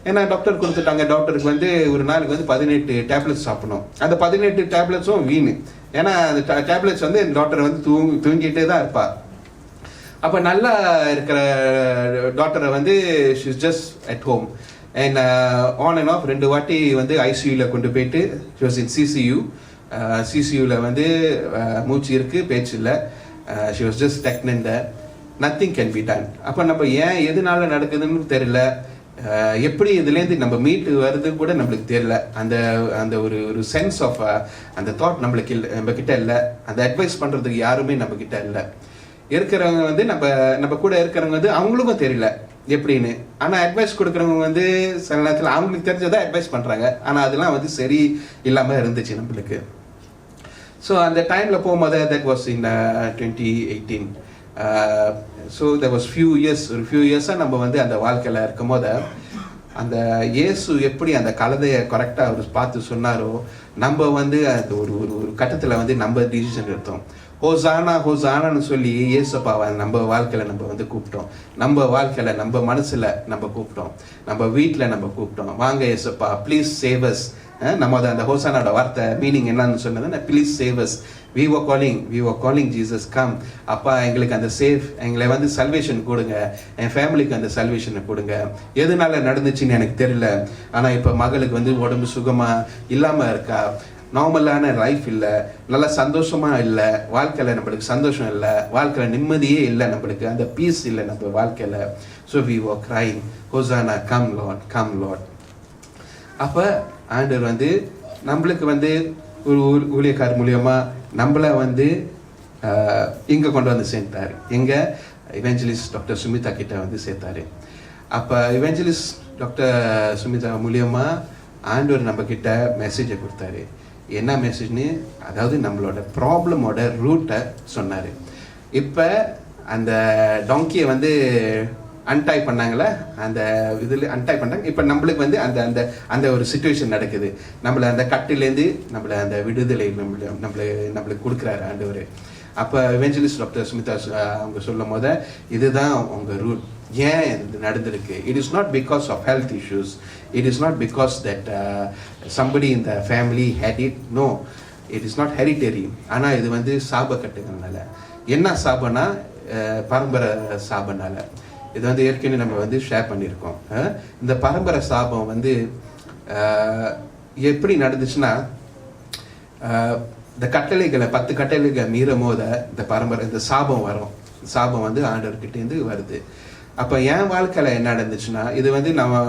Speaker 1: ஏன்னா டாக்டர் கொடுத்துட்டாங்க. டாக்டருக்கு வந்து ஒரு நாளுக்கு வந்து 18 டேப்லெட்ஸ் சாப்பிடணும். அந்த 18 டேப்லெட்ஸும் வீணு. ஏன்னா அந்த டேப்லெட்ஸ் வந்து டாக்டர் வந்து தூங்கிட்டே தான் இருப்பாள். அப்போ நல்லா இருக்கிற டாக்டரை வந்து she is just at home. And on and half 2 வாட்டி வந்து ஐசியூவில் கொண்டு போயிட்டு, ஷி வாஸ் இன் சிசியூ. சிசியூவில் வந்து மூச்சு இருக்குது, பேச்சு இல்லை. She was just stagnant there. Nothing can be done. அப்போ நம்ம ஏன் எதனால நடக்குதுன்னு தெரியல, எப்படி இதுலேருந்து நம்ம மீட்டு வருது கூட நம்மளுக்கு தெரியல. அந்த அந்த ஒரு சென்ஸ் ஆஃப் அந்த தாட் நம்மளுக்கு இல்லை, நம்ம கிட்ட இல்லை. அந்த அட்வைஸ் பண்ணுறதுக்கு யாருமே நம்ம கிட்ட இல்லை. இருக்கிறவங்க வந்து நம்ம கூட இருக்கிறவங்க வந்து அவங்களுக்கும் தெரியல எப்படின்னு. ஆனால் அட்வைஸ் கொடுக்குறவங்க வந்து சில நேரத்தில் அவங்களுக்கு தெரிஞ்சதை அட்வைஸ் பண்ணுறாங்க, ஆனால் அதெல்லாம் வந்து சரி இல்லாமல் இருந்துச்சு நம்மளுக்கு. ஸோ அந்த டைமில் போகும்போது that was in 2018. So that was few இயர்ஸாக நம்ம வந்து அந்த வாழ்க்கையில் இருக்கும் போது அந்த இயேசு எப்படி அந்த கலதையை கரெக்டாக அவர் பார்த்து சொன்னாரோ, நம்ம வந்து அந்த ஒரு கட்டத்தில் வந்து நம்ம டிசிஷன் எடுத்தோம். ஹோசானான்னு சொல்லி இயேசுப்பாவை நம்ம வாழ்க்கையில் நம்ம வந்து கூப்பிட்டோம். நம்ம வாழ்க்கையில் நம்ம மனசில் நம்ம கூப்பிட்டோம், நம்ம வீட்டில் நம்ம கூப்பிட்டோம். வாங்க இயேசுப்பா, ப்ளீஸ் சேவ் அஸ். நம்ம அந்த ஹோசானோட வார்த்தை மீனிங் என்னன்னு சொன்னது, please save us. we were calling Jesus, come. அப்பா எங்களுக்கு அந்த சேவ், எங்களை வந்து சல்வேஷன் கொடுங்க, என் ஃபேமிலிக்கு அந்த சல்வேஷனை கொடுங்க. எதனால நடந்துச்சுன்னு எனக்கு தெரியல, ஆனால் இப்போ மகளுக்கு வந்து உடம்பு சுகமாக இல்லாமல் இருக்கா, நார்மலான லைஃப் இல்லை, நல்லா சந்தோஷமாக இல்லை, வாழ்க்கையில் நம்மளுக்கு சந்தோஷம் இல்லை, வாழ்க்கையில் நிம்மதியே இல்லை, நம்மளுக்கு அந்த பீஸ் இல்லை நம்ம வாழ்க்கையில். So we were crying, Hosanna, come Lord, come Lord. அப்போ ஆண்டவர் வந்து நம்மளுக்கு வந்து ஒரு ஊழியக்கார் மூலியமாக நம்மளை வந்து இங்கே கொண்டு வந்து சேர்த்தாரு. எங்கே இவெஞ்சலிஸ்ட் டாக்டர் சுமிதா கிட்ட வந்து சேர்த்தாரு. அப்போ இவெஞ்சலிஸ்ட் டாக்டர் சுமிதா மூலியமாக ஆண்டவர் நம்ம கிட்ட மெசேஜை கொடுத்தாரு. என்ன மெசேஜ்னு, அதாவது நம்மளோட ப்ராப்ளமோட ரூட்டை சொன்னார். இப்போ அந்த டாங்கியை வந்து அன்டை பண்ணாங்களே அந்த இதில் அன்டை பண்ணாங்க. இப்போ நம்மளுக்கு வந்து அந்த அந்த அந்த ஒரு சுச்சுவேஷன் நடக்குது. நம்மளை அந்த கட்டிலேருந்து நம்மளை அந்த விடுதலை நம்மளுக்கு கொடுக்குறாரு ஆண்டவர். அப்போ எவெஞ்சலிஸ்ட் டாக்டர் ஸ்மிதா அவங்க சொல்லும் போது இதுதான் உங்கள் ரூட். ஏன் இது நடந்திருக்கு? It is not because of health issues, it is not because that somebody இந்த family had it. No, it is not hereditary. ஆனால் இது வந்து சாப கட்டுங்கள்னால. என்ன சாபனா பரம்பரை சாபனால. இது வந்து ஏற்கனவே நம்ம வந்து ஷேர் பண்ணியிருக்கோம். இந்த பரம்பரை சாபம் வந்து எப்படி நடந்துச்சுன்னா, இந்த கட்டளைகளை 10 கட்டளைகளை மீறும் போது இந்த பரம்பரை இந்த சாபம் வரும். சாபம் வந்து ஆண்டவர்கிட்டேருந்து வருது. அப்போ என் வாழ்க்கையில் என்ன நடந்துச்சுன்னா, இது வந்து நம்ம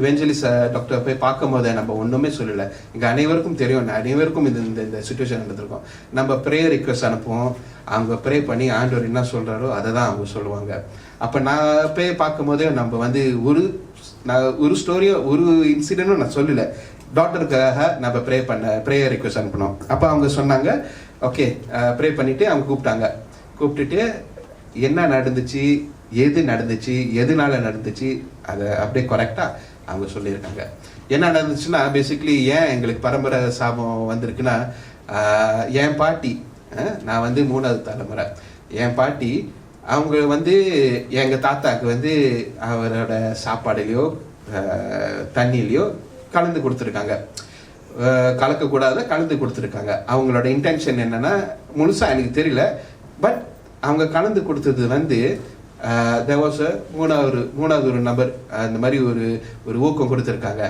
Speaker 1: இவெஞ்சலிஸ்ட் டாக்டர் போய் பார்க்கும் போது நம்ம ஒன்றுமே சொல்லலை. இங்கே அனைவருக்கும் தெரியும், அனைவருக்கும் இந்த சுச்சுவேஷன் நடந்திருக்கும். நம்ம ப்ரேயர் ரிக்வெஸ்ட் அனுப்புவோம், அவங்க ப்ரே பண்ணி ஆண்டவர் என்ன சொல்கிறாரோ அதை தான் அவங்க சொல்லுவாங்க. அப்போ நான் போய் பார்க்கும் போதே நம்ம வந்து ஒரு ஸ்டோரியோ ஒரு இன்சிடென்ட்டும் நான் சொல்லலை. டாக்டருக்காக நம்ம ப்ரேயர் ரிக்வெஸ்ட் அனுப்பினோம். அப்போ அவங்க சொன்னாங்க ஓகே ப்ரே பண்ணிவிட்டு அவங்க கூப்பிட்டுட்டு என்ன நடந்துச்சு, எது நடந்துச்சு, எதுனால நடந்துச்சு, அதை அப்படியே கரெக்டாக அவங்க சொல்லியிருக்காங்க. என்ன நடந்துச்சுன்னா, பேசிக்லி ஏன் எங்களுக்கு பரம்பரை சாபம் வந்திருக்குன்னா, என் பாட்டி, நான் வந்து 3வது தலைமுறை, என் பாட்டி அவங்க வந்து எங்கள் தாத்தாவுக்கு வந்து அவரோட சாப்பாடுலையோ தண்ணியிலையோ கலந்து கொடுத்துருக்காங்க. கலக்கக்கூடாத கலந்து கொடுத்துருக்காங்க. அவங்களோட இன்டென்ஷன் என்னன்னா முழுசாக எனக்கு தெரியல. பட் அவங்க கலந்து கொடுத்தது வந்து there was a மூணாவது ஒரு நபர் அந்த மாதிரி ஒரு ஊக்கம் கொடுத்துருக்காங்க.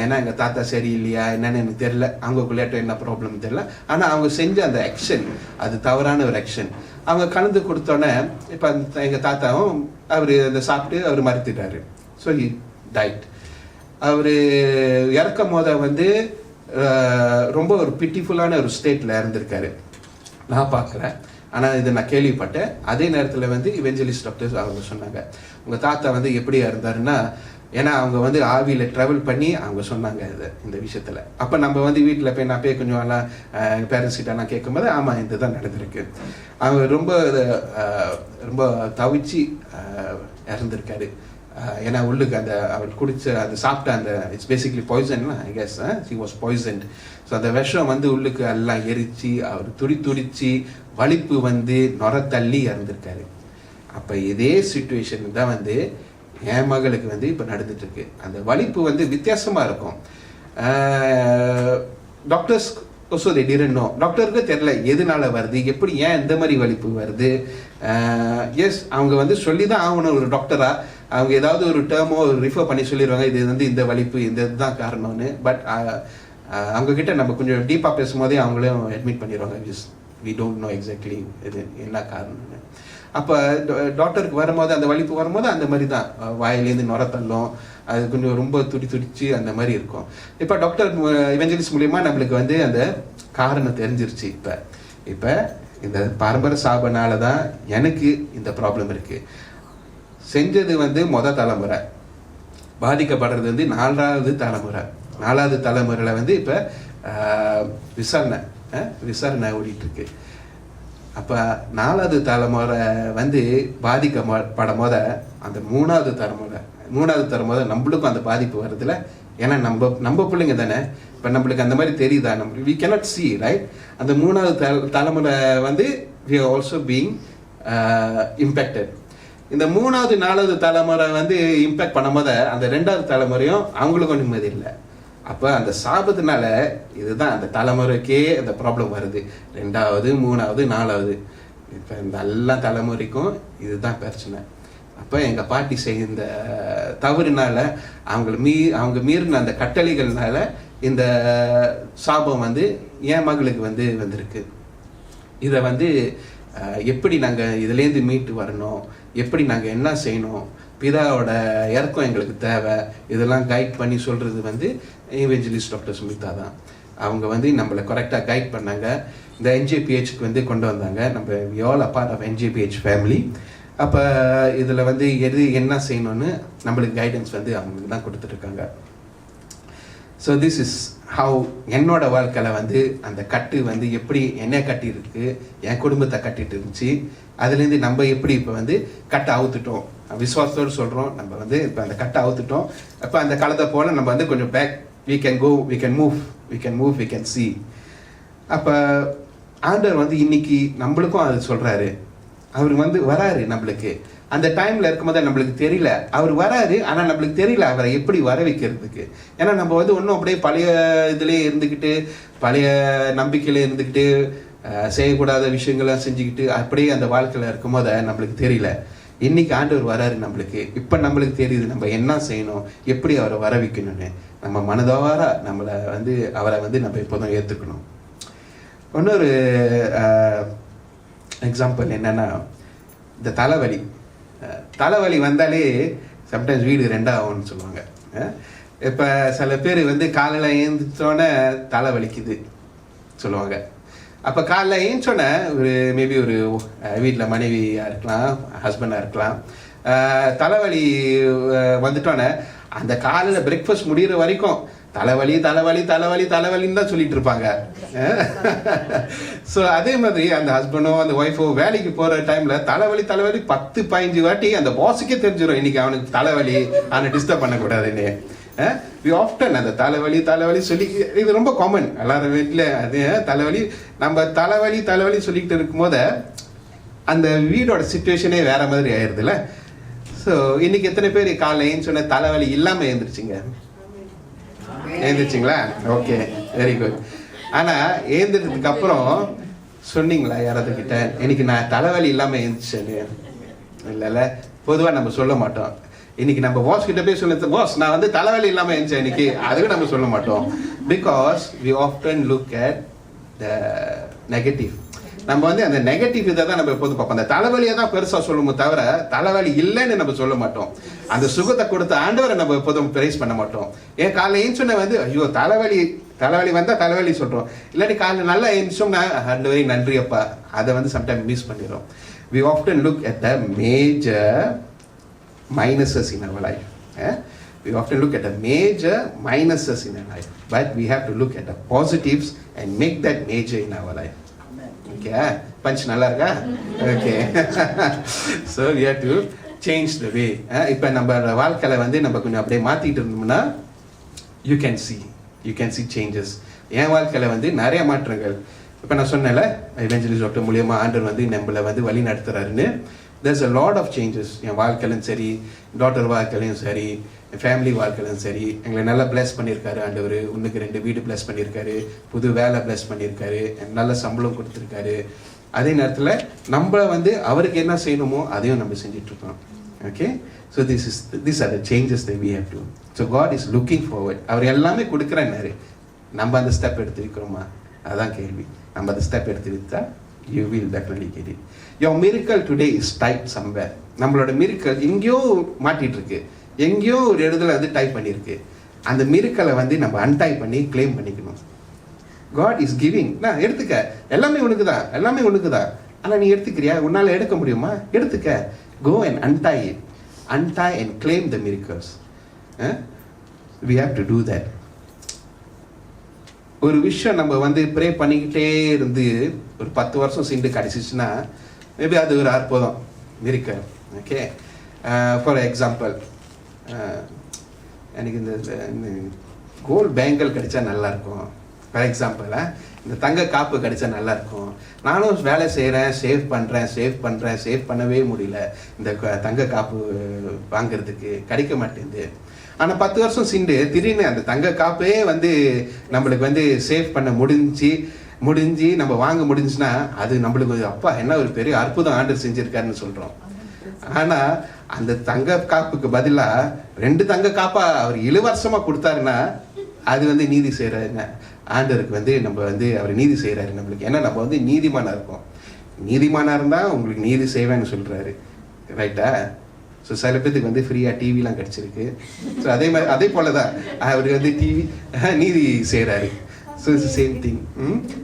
Speaker 1: ஏன்னா எங்கள் தாத்தா சரி இல்லையா என்னன்னு எனக்கு தெரியல, அவங்களுக்குள்ளேட்ட என்ன ப்ராப்ளம் தெரியல. ஆனால் அவங்க செஞ்ச அந்த ஆக்ஷன் அது தவறான ஒரு ஆக்ஷன். அவங்க கலந்து கொடுத்தோன்னே இப்போ எங்கள் தாத்தாவும் அவர் அதை சாப்பிட்டு அவர் மறுத்துட்டாரு. So he died. அவர் இறக்கும் போத வந்து ரொம்ப ஒரு பிட்டிஃபுல்லான ஒரு ஸ்டேட்டில் இருந்திருக்காரு நான் பார்க்குறேன். ஆனால் இதை நான் கேள்விப்பட்டேன். அதே நேரத்தில் வந்து இவெஞ்சலிஸ்ட் டாக்டர்ஸ் அவங்க சொன்னாங்க உங்கள் தாத்தா வந்து எப்படியா இருந்தாருன்னா, ஏன்னா அவங்க வந்து ஆவியில் ட்ராவல் பண்ணி அவங்க சொன்னாங்க இந்த விஷயத்தில். அப்போ நம்ம வந்து வீட்டில் போய் நான் போய் கொஞ்சம் எல்லாம் எங்கள் பேரண்ட்ஸ் கிட்டலாம் கேட்கும்போது ஆமாம் இது தான் நடந்திருக்கு. அவங்க ரொம்ப தவிச்சு இறந்துருக்காரு. ஏன்னா உள்ளுக்கு அந்த அவர் குடிச்ச அந்த சாப்பிட்ட அந்த it's basically poison I guess he was poisoned. So அந்த விஷம் வந்து உள்ளுக்கு எல்லாம் எரிச்சு அவர் துடிச்சு வலிப்பு வந்து நொர தள்ளி இறந்துருக்காரு. அப்போ இதே சுச்சுவேஷன் தான் வந்து என் மகளுக்கு வந்து இப்போ நடந்துட்டு இருக்கு. அந்த வலிப்பு வந்து வித்தியாசமாக இருக்கும். Doctors so they didn't no. டாக்டருக்கு தெரியல எதனால வருது, எப்படி ஏன் இந்த மாதிரி வலிப்பு வருது. எஸ் அவங்க வந்து சொல்லி தான் ஆகணும். ஒரு டாக்டராக அவங்க ஏதாவது ஒரு டேர்மோ ரிஃபர் பண்ணி சொல்லிடுவாங்க இது வந்து இந்த வலிப்பு இந்த இதுதான் காரணம்னு. பட் அவங்கக்கிட்ட நம்ம கொஞ்சம் டீப்பாக பேசும்போதே அவங்களும் அட்மிட் பண்ணிடுவாங்க வி டோன்ட் நோ எக்ஸாக்ட்லி இது என்ன காரணம்னு. அப்போ டாக்டருக்கு வரும்போது அந்த வலிப்பு வரும்போது அந்த மாதிரி தான் வாயிலேருந்து நுர தள்ளும், அது கொஞ்சம் ரொம்ப துடிச்சு அந்த மாதிரி இருக்கும். இப்போ டாக்டர் இவெஞ்சலிஸ்ட் மூலியமா நம்மளுக்கு வந்து அந்த காரணம் தெரிஞ்சிருச்சு. இப்போ இந்த பரம்பரை சாபனால தான் எனக்கு இந்த ப்ராப்ளம் இருக்கு. செஞ்சது வந்து தலைமுறை, பாதிக்கப்படுறது வந்து 4வது தலைமுறையில் வந்து இப்போ விசாரணை ஓடிட்டு இருக்கு. அப்போ 4வது தலைமுறை வந்து பாதிக்கப்படும் போத அந்த 3வது தலைமுறை நம்மளுக்கும் அந்த பாதிப்பு வருதுல. ஏன்னா நம்ம பிள்ளைங்க தானே. இப்போ நம்மளுக்கு அந்த மாதிரி தெரியுதா, நம்ம we cannot see right. அந்த 3வது தலைமுறை வந்து we are also being impacted. இந்த 3வது 4வது தலைமுறை வந்து இம்பேக்ட் பண்ணும் போது அந்த 2வது தலைமுறையும் அவங்களுக்கும் நிம்மதி இல்லை. அப்போ அந்த சாபத்தினால இதுதான் அந்த தலைமுறைக்கே அந்த ப்ராப்ளம் வருது. 2வது 3வது 4வது இப்போ இந்த எல்லா தலைமுறைக்கும் இதுதான் பிரச்சனை. அப்போ எங்கள் பாட்டி செய்த தவறுனால அவங்க மீறின அந்த கட்டளைகள்னால இந்த சாபம் வந்து என் மகளுக்கு வந்து வந்திருக்கு. இதை வந்து எப்படி நாங்கள் இதுலேருந்து மீட்டு வரணும், எப்படி நாங்கள் என்ன செய்யணும், பிதாவோட இறக்கம் எங்களுக்கு தேவை, இதெல்லாம் கைட் பண்ணி சொல்கிறது வந்து இவெஞ்சலிஸ்ட் டாக்டர் ஸ்மிதா தான். அவங்க வந்து நம்மளை கரெக்டாக கைட் பண்ணாங்க. இந்த NJPHக்கு வந்து கொண்டு வந்தாங்க. நம்ம we all a part of NJPH family. அப்போ இதில் வந்து என்ன செய்யணும்னு நம்மளுக்கு கைடன்ஸ் வந்து அவங்களுக்கு தான் கொடுத்துட்ருக்காங்க. ஸோ திஸ் இஸ் ஹவு என்னோட வாழ்க்கையில் வந்து அந்த கட்டு வந்து எப்படி என்ன கட்டி இருக்கு, என் குடும்பத்தை கட்டிட்டு இருந்துச்சு, அதுலேருந்து நம்ம எப்படி இப்போ வந்து கட்டை அவுத்துட்டோம், விசுவாசத்தோடு சொல்கிறோம், நம்ம வந்து இப்போ அந்த கட்டை அவுத்துட்டோம். அப்போ அந்த காலத்தை போல் நம்ம வந்து கொஞ்சம் back, we can go, we can move, we can see. அப்போ ஆண்டவர் வந்து இன்னைக்கு நம்மளுக்கும் அது சொல்கிறாரு. அவர் வந்து வராரு நம்மளுக்கு. அந்த டைமில் இருக்கும்போது நம்மளுக்கு தெரியல அவர் வராரு, ஆனால் நம்மளுக்கு தெரியல அவரை எப்படி வர வைக்கிறதுக்கு. ஏன்னா நம்ம வந்து ஒன்றும் அப்படியே பழைய இதுலேயே இருந்துக்கிட்டு, பழைய நம்பிக்கையில் இருந்துக்கிட்டு, செய்யக்கூடாத விஷயங்களை செஞ்சுக்கிட்டு அப்படியே அந்த வாழ்க்கையில் இருக்கும்போது நம்மளுக்கு தெரியல. இன்னைக்கு ஆண்டவர் வராரு நம்மளுக்கு. இப்போ நம்மளுக்கு தெரியுது நம்ம என்ன செய்யணும், எப்படி அவரை வர வைக்கணும்னு. நம்ம மனதார நம்மளை வந்து அவரை வந்து நம்ம எப்போதும் ஏற்றுக்கணும். இன்னொரு எக்ஸாம்பிள் என்னன்னா, இந்த தலைவலி வந்தாலே சம்டைம்ஸ் வீடு ரெண்டாகும்னு சொல்லுவாங்க. இப்போ சில பேர் வந்து காலையில் ஏந்திரிச்சோன்னே தலை வலிக்குது சொல்லுவாங்க. அப்போ காலைல ஏஞ்சோன்னே மேபி ஒரு வீட்டில் மனைவியாக இருக்கலாம், ஹஸ்பண்டாக இருக்கலாம், தலைவலி வந்துட்டோன்னே அந்த காலையில் பிரேக்ஃபாஸ்ட் முடிகிற வரைக்கும் தலைவலின்னு தான் சொல்லிட்டு இருப்பாங்க. ஸோ அதே மாதிரி அந்த ஹஸ்பண்டோ அந்த ஒய்ஃபோ வேலைக்கு போகிற டைமில் தலைவலி 10-15 வாட்டி அந்த பாஸுக்கே தெரிஞ்சிடும் இன்னைக்கு அவனுக்கு தலைவலி, அவனை டிஸ்டர்ப் பண்ணக்கூடாதுன்னு. வி ஆஃப்டன் அந்த தலைவலி சொல்லி, இது ரொம்ப காமன் எல்லாரும் வீட்டில். அது தலைவலி, நம்ம தலைவலி சொல்லிக்கிட்டு இருக்கும்போது அந்த வீடோட சிச்சுவேஷனே வேற மாதிரி ஆயிடுதுல்ல. ஸோ இன்னைக்கு எத்தனை பேர் காலைல ஏன்னு சொன்ன தலைவலி இல்லாமல் எழுந்திரிச்சிங்களா? Okay, very good. ஆனால் எழுந்திரதுக்கு அப்புறம் சொன்னீங்களா யாராவது கிட்ட, இன்னைக்கு நான் தலைவலி இல்லாமல் எழுந்திரிச்சேன்னு? இல்லைல்ல, பொதுவாக நம்ம சொல்ல மாட்டோம். இன்னைக்கு நம்ம பாஸ் கிட்ட போய் சொல்ல, பாஸ் நான் வந்து தலைவலி இல்லாமல் எழுந்தேன் இன்னைக்கு, அதுக்கு நம்ம சொல்ல மாட்டோம். Because we often look at the negative. நம்ம வந்து அந்த நெகட்டிவ் இதை தான் நம்ம எப்போதும் பார்ப்போம். அந்த தலைவலியை தான் பெருசாக சொல்லுவோம் தவிர தலைவலி இல்லைன்னு நம்ம சொல்ல மாட்டோம். அந்த சுகத்தை கொடுத்த ஆண்டவரை நம்ம எப்போதும் பிரைஸ் பண்ண மாட்டோம். ஏன் காலைல ஏஞ்சோன்னா வந்து ஐயோ தலைவலி வந்தால் தலைவலி சொல்கிறோம், இல்லாட்டி காலையில் நல்லா ஏஞ்சோம்னா ஆண்டவரே நன்றி அப்பா, அதை வந்து சம்டைம் மிஸ் பண்ணிடுறோம். We often look at the major minuses in our life. We often look at the major minuses in our life, but we have to look at the positives and make that major in our life. Okay, punch நல்லா இருக்கா? Okay. So we have to change the way. இப்போ நம்ம வாழ்க்கையில வந்து நம்ம கொஞ்சம் அப்படியே மாத்திட்டு இருந்தோம்னா you can see changes. என் வாழ்க்கையில வந்து நிறைய மாற்றங்கள். இப்போ நான் சொன்னேன்ல, எவெஞ்சலிஸ்ட் டாக்டர் மூலியமா ஆண்டவர் வந்து நம்மளை வந்து வழி நடத்துறாருன்னு. There's a lot of changes. என் வாழ்க்கையிலும் சரி, டாட்டர் வாழ்க்கையிலும் சரி, என் ஃபேமிலி வாழ்க்கையிலும் சரி, எங்களை நல்லா பிளஸ் பண்ணியிருக்காரு ஆண்டவர். இன்னுக்கு 2 வீடு பிளஸ் பண்ணியிருக்காரு, புது வேலை பிளஸ் பண்ணியிருக்காரு, நல்ல சம்பளம் கொடுத்துருக்காரு. அதே நேரத்தில் நம்ம வந்து அவருக்கு என்ன செய்யணுமோ அதையும் நம்ம செஞ்சிட்ருக்கோம். Okay, so these are the changes that we have to. So God is looking forward. அவர் எல்லாமே கொடுக்குறாரு, நம்ம அந்த ஸ்டெப் எடுத்து வைக்கிறோமா? அதான் கேள்வி. நம்ம அந்த ஸ்டெப் எடுத்து வைத்தா you will definitely get it. Your miracle today is typed somewhere. நம்மளோட மிரிக்கல் எங்கேயோ மாட்டிட்டு இருக்கு, எங்கேயோ ஒரு இடத்துல வந்து டைப் பண்ணியிருக்கு. அந்த மிரிக்கலை வந்து நம்ம அன்டைப் பண்ணி கிளைம் பண்ணிக்கணும். God is giving. நான் எடுத்துக்க, எல்லாமே உனக்கு தான், ஆனால் நீ எடுத்துக்கிறியா? உன்னால் எடுக்க முடியுமா? எடுத்துக்க. Go and untie and claim the miracles. We have to do that. ஒரு விஷயம் நம்ம வந்து ப்ரே பண்ணிக்கிட்டே இருந்து ஒரு 10 வருஷம் சிண்டு கிடச்சிச்சுன்னா மேபி அது ஒரு அற்புதம் மிரிக்கல். ஓகே, ஃபார் எக்ஸாம்பிள் எனக்கு இந்த கோல்டு பேங்கிள் கிடைச்சா நல்லாயிருக்கும். ஃபார் எக்ஸாம்பிள் இந்த தங்க காப்பு கிடைச்சா நல்லாயிருக்கும். நானும் வேலை செய்கிறேன், சேவ் பண்ணவே முடியல இந்த தங்க காப்பு வாங்கிறதுக்கு, கிடைக்க மாட்டேங்குது. ஆனால் 10 வருஷம் சிண்டு திடீர்னு அந்த தங்க காப்பே வந்து நம்மளுக்கு வந்து சேவ் பண்ண முடிஞ்சு நம்ம வாங்க முடிஞ்சுன்னா அது நம்மளுக்கு அப்பா என்ன ஒரு பெரிய அற்புதம் ஆண்டவர் செஞ்சிருக்காருன்னு சொல்கிறோம். ஆனால் அந்த தங்க காப்புக்கு பதிலாக 2 தங்க காப்பா அவர் இலவசமாக கொடுத்தாருன்னா அது வந்து நீதி செய்கிறாருங்க. ஆண்டவருக்கு வந்து நம்ம வந்து அவர் நீதி செய்கிறாரு நம்மளுக்கு. ஏன்னா நம்ம வந்து நீதிமானாக இருக்கோம். நீதிமானாக இருந்தால் உங்களுக்கு நீதி செய்வேன்னு சொல்கிறாரு, ரைட்டா? ஸோ சில பேருக்கு வந்து ஃப்ரீயாக டிவிலாம் கிடச்சிருக்கு. ஸோ அதே போல தான் அவர் வந்து டிவி நீதி செய்கிறாரு. So it's the same thing.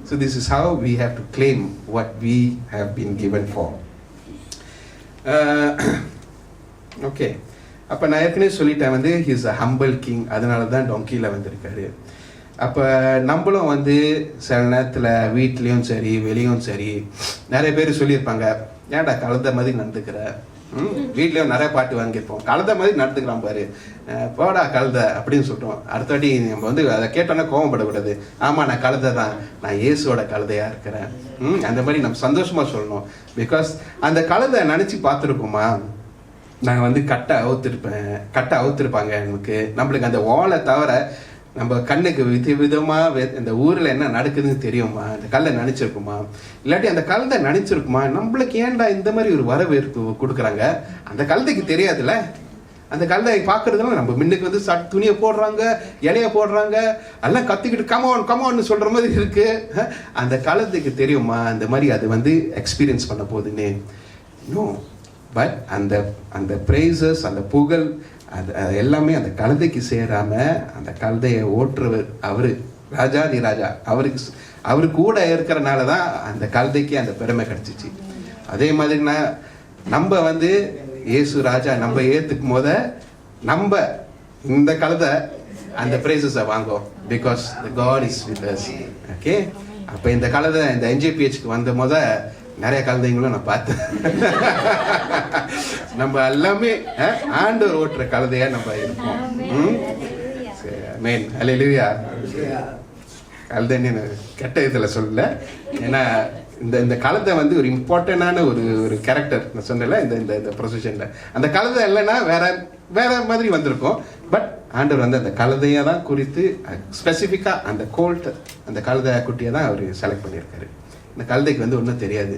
Speaker 1: So this is how we have to claim what we have been given for. Okay, அப்போ நான் ஏற்கனவே சொல்லிட்டேன் வந்து he is a humble king, அதனால தான் டொங்கியில் வந்திருக்காரு. அப்போ நம்மளும் வந்து சில நேரத்தில் வீட்லேயும் சரி வெளியும் சரி நிறைய பேர் சொல்லியிருப்பாங்க, ஏன்டா கலந்த மாதிரி நடந்துக்கிற. வீட்லேயும் நிறைய பாட்டு வாங்கியிருப்போம், கலந்த மாதிரி நடந்துக்கிறான் பாரு, போடா கழுத அப்படின்னு சொல்கிறோம். அடுத்த வாட்டி நம்ம வந்து அதை கேட்டோன்னா கோவப்படக்கூடாது. ஆமாம் நான் கழுதை தான், நான் இயேசுவோட கழுதையாக இருக்கிறேன். அந்த மாதிரி நம்ம சந்தோஷமாக சொல்லணும். பிகாஸ் அந்த கழுதை நினச்சி பார்த்துருக்கோமா, நான் வந்து கட்டை அவுத்திருப்பாங்க நம்மளுக்கு அந்த ஓலை தவிர நம்ம கண்ணுக்கு விதவிதமாக இந்த ஊரில் என்ன நடக்குதுன்னு தெரியுமா, அந்த கல்லை நினச்சிருக்குமா, இல்லாட்டி அந்த கழுதை நினச்சிருக்குமா, நம்மளுக்கு ஏன்டா இந்த மாதிரி ஒரு வரவேற்பு கொடுக்குறாங்க. அந்த கழுதைக்கு தெரியாதுல்ல. அந்த கழுதை பார்க்கறதுனால நம்ம முன்னுக்கு வந்து துணியை போடுறாங்க, இலைய போடுறாங்க, எல்லாம் கத்திக்கிட்டு கமான்னு சொல்கிற மாதிரி இருக்கு. அந்த கழுதைக்கு தெரியுமா அந்த மாதிரி அது வந்து எக்ஸ்பீரியன்ஸ் பண்ண போகுதுன்னு? நோ. பட் அந்த ப்ரைசஸ், அந்த புகழ், அது எல்லாமே அந்த கழுதைக்கு சேராம அந்த கழுதையை ஓட்டுறவர் அவரு, ராஜாதி ராஜா, அவரு கூட இருக்கிறனால தான் அந்த கழுதைக்கு அந்த பெருமை கிடைச்சிச்சு. அதே மாதிரினா நம்ம வந்து இயேசு ராஜா நம்ம ஏத்துக்கும் போத நம்ம இந்த கழுதை அந்த பிரைசஸை வாங்குவோம். Because the God is with us. Okay. அப்போ இந்த கழுதை இந்த NJPHக்கு வந்த போத நிறைய கழுதைங்களும் நான் பார்த்தேன். நம்ம எல்லாமே ஆண்டவர் ஓட்டுற கழுதையா நம்ம இருப்போம். அல்லேலூயா. கழுதைன்னு கெட்ட இதில் சொல்லல, ஏன்னா இந்த கழுதை வந்து ஒரு இம்பார்ட்டண்டான ஒரு கேரக்டர். நான் சொன்னல இந்த ப்ரொசிஷன்ல அந்த கழுதை இல்லைன்னா வேற மாதிரி வந்திருக்கும். பட் ஆண்டவர் வந்து அந்த கழுதையை தான் குறித்து ஸ்பெசிஃபிக்காக அந்த கழுதை குட்டியை தான் அவர் செலக்ட் பண்ணியிருக்காரு. இந்த கழுதைக்கு வந்து ஒன்றும் தெரியாது,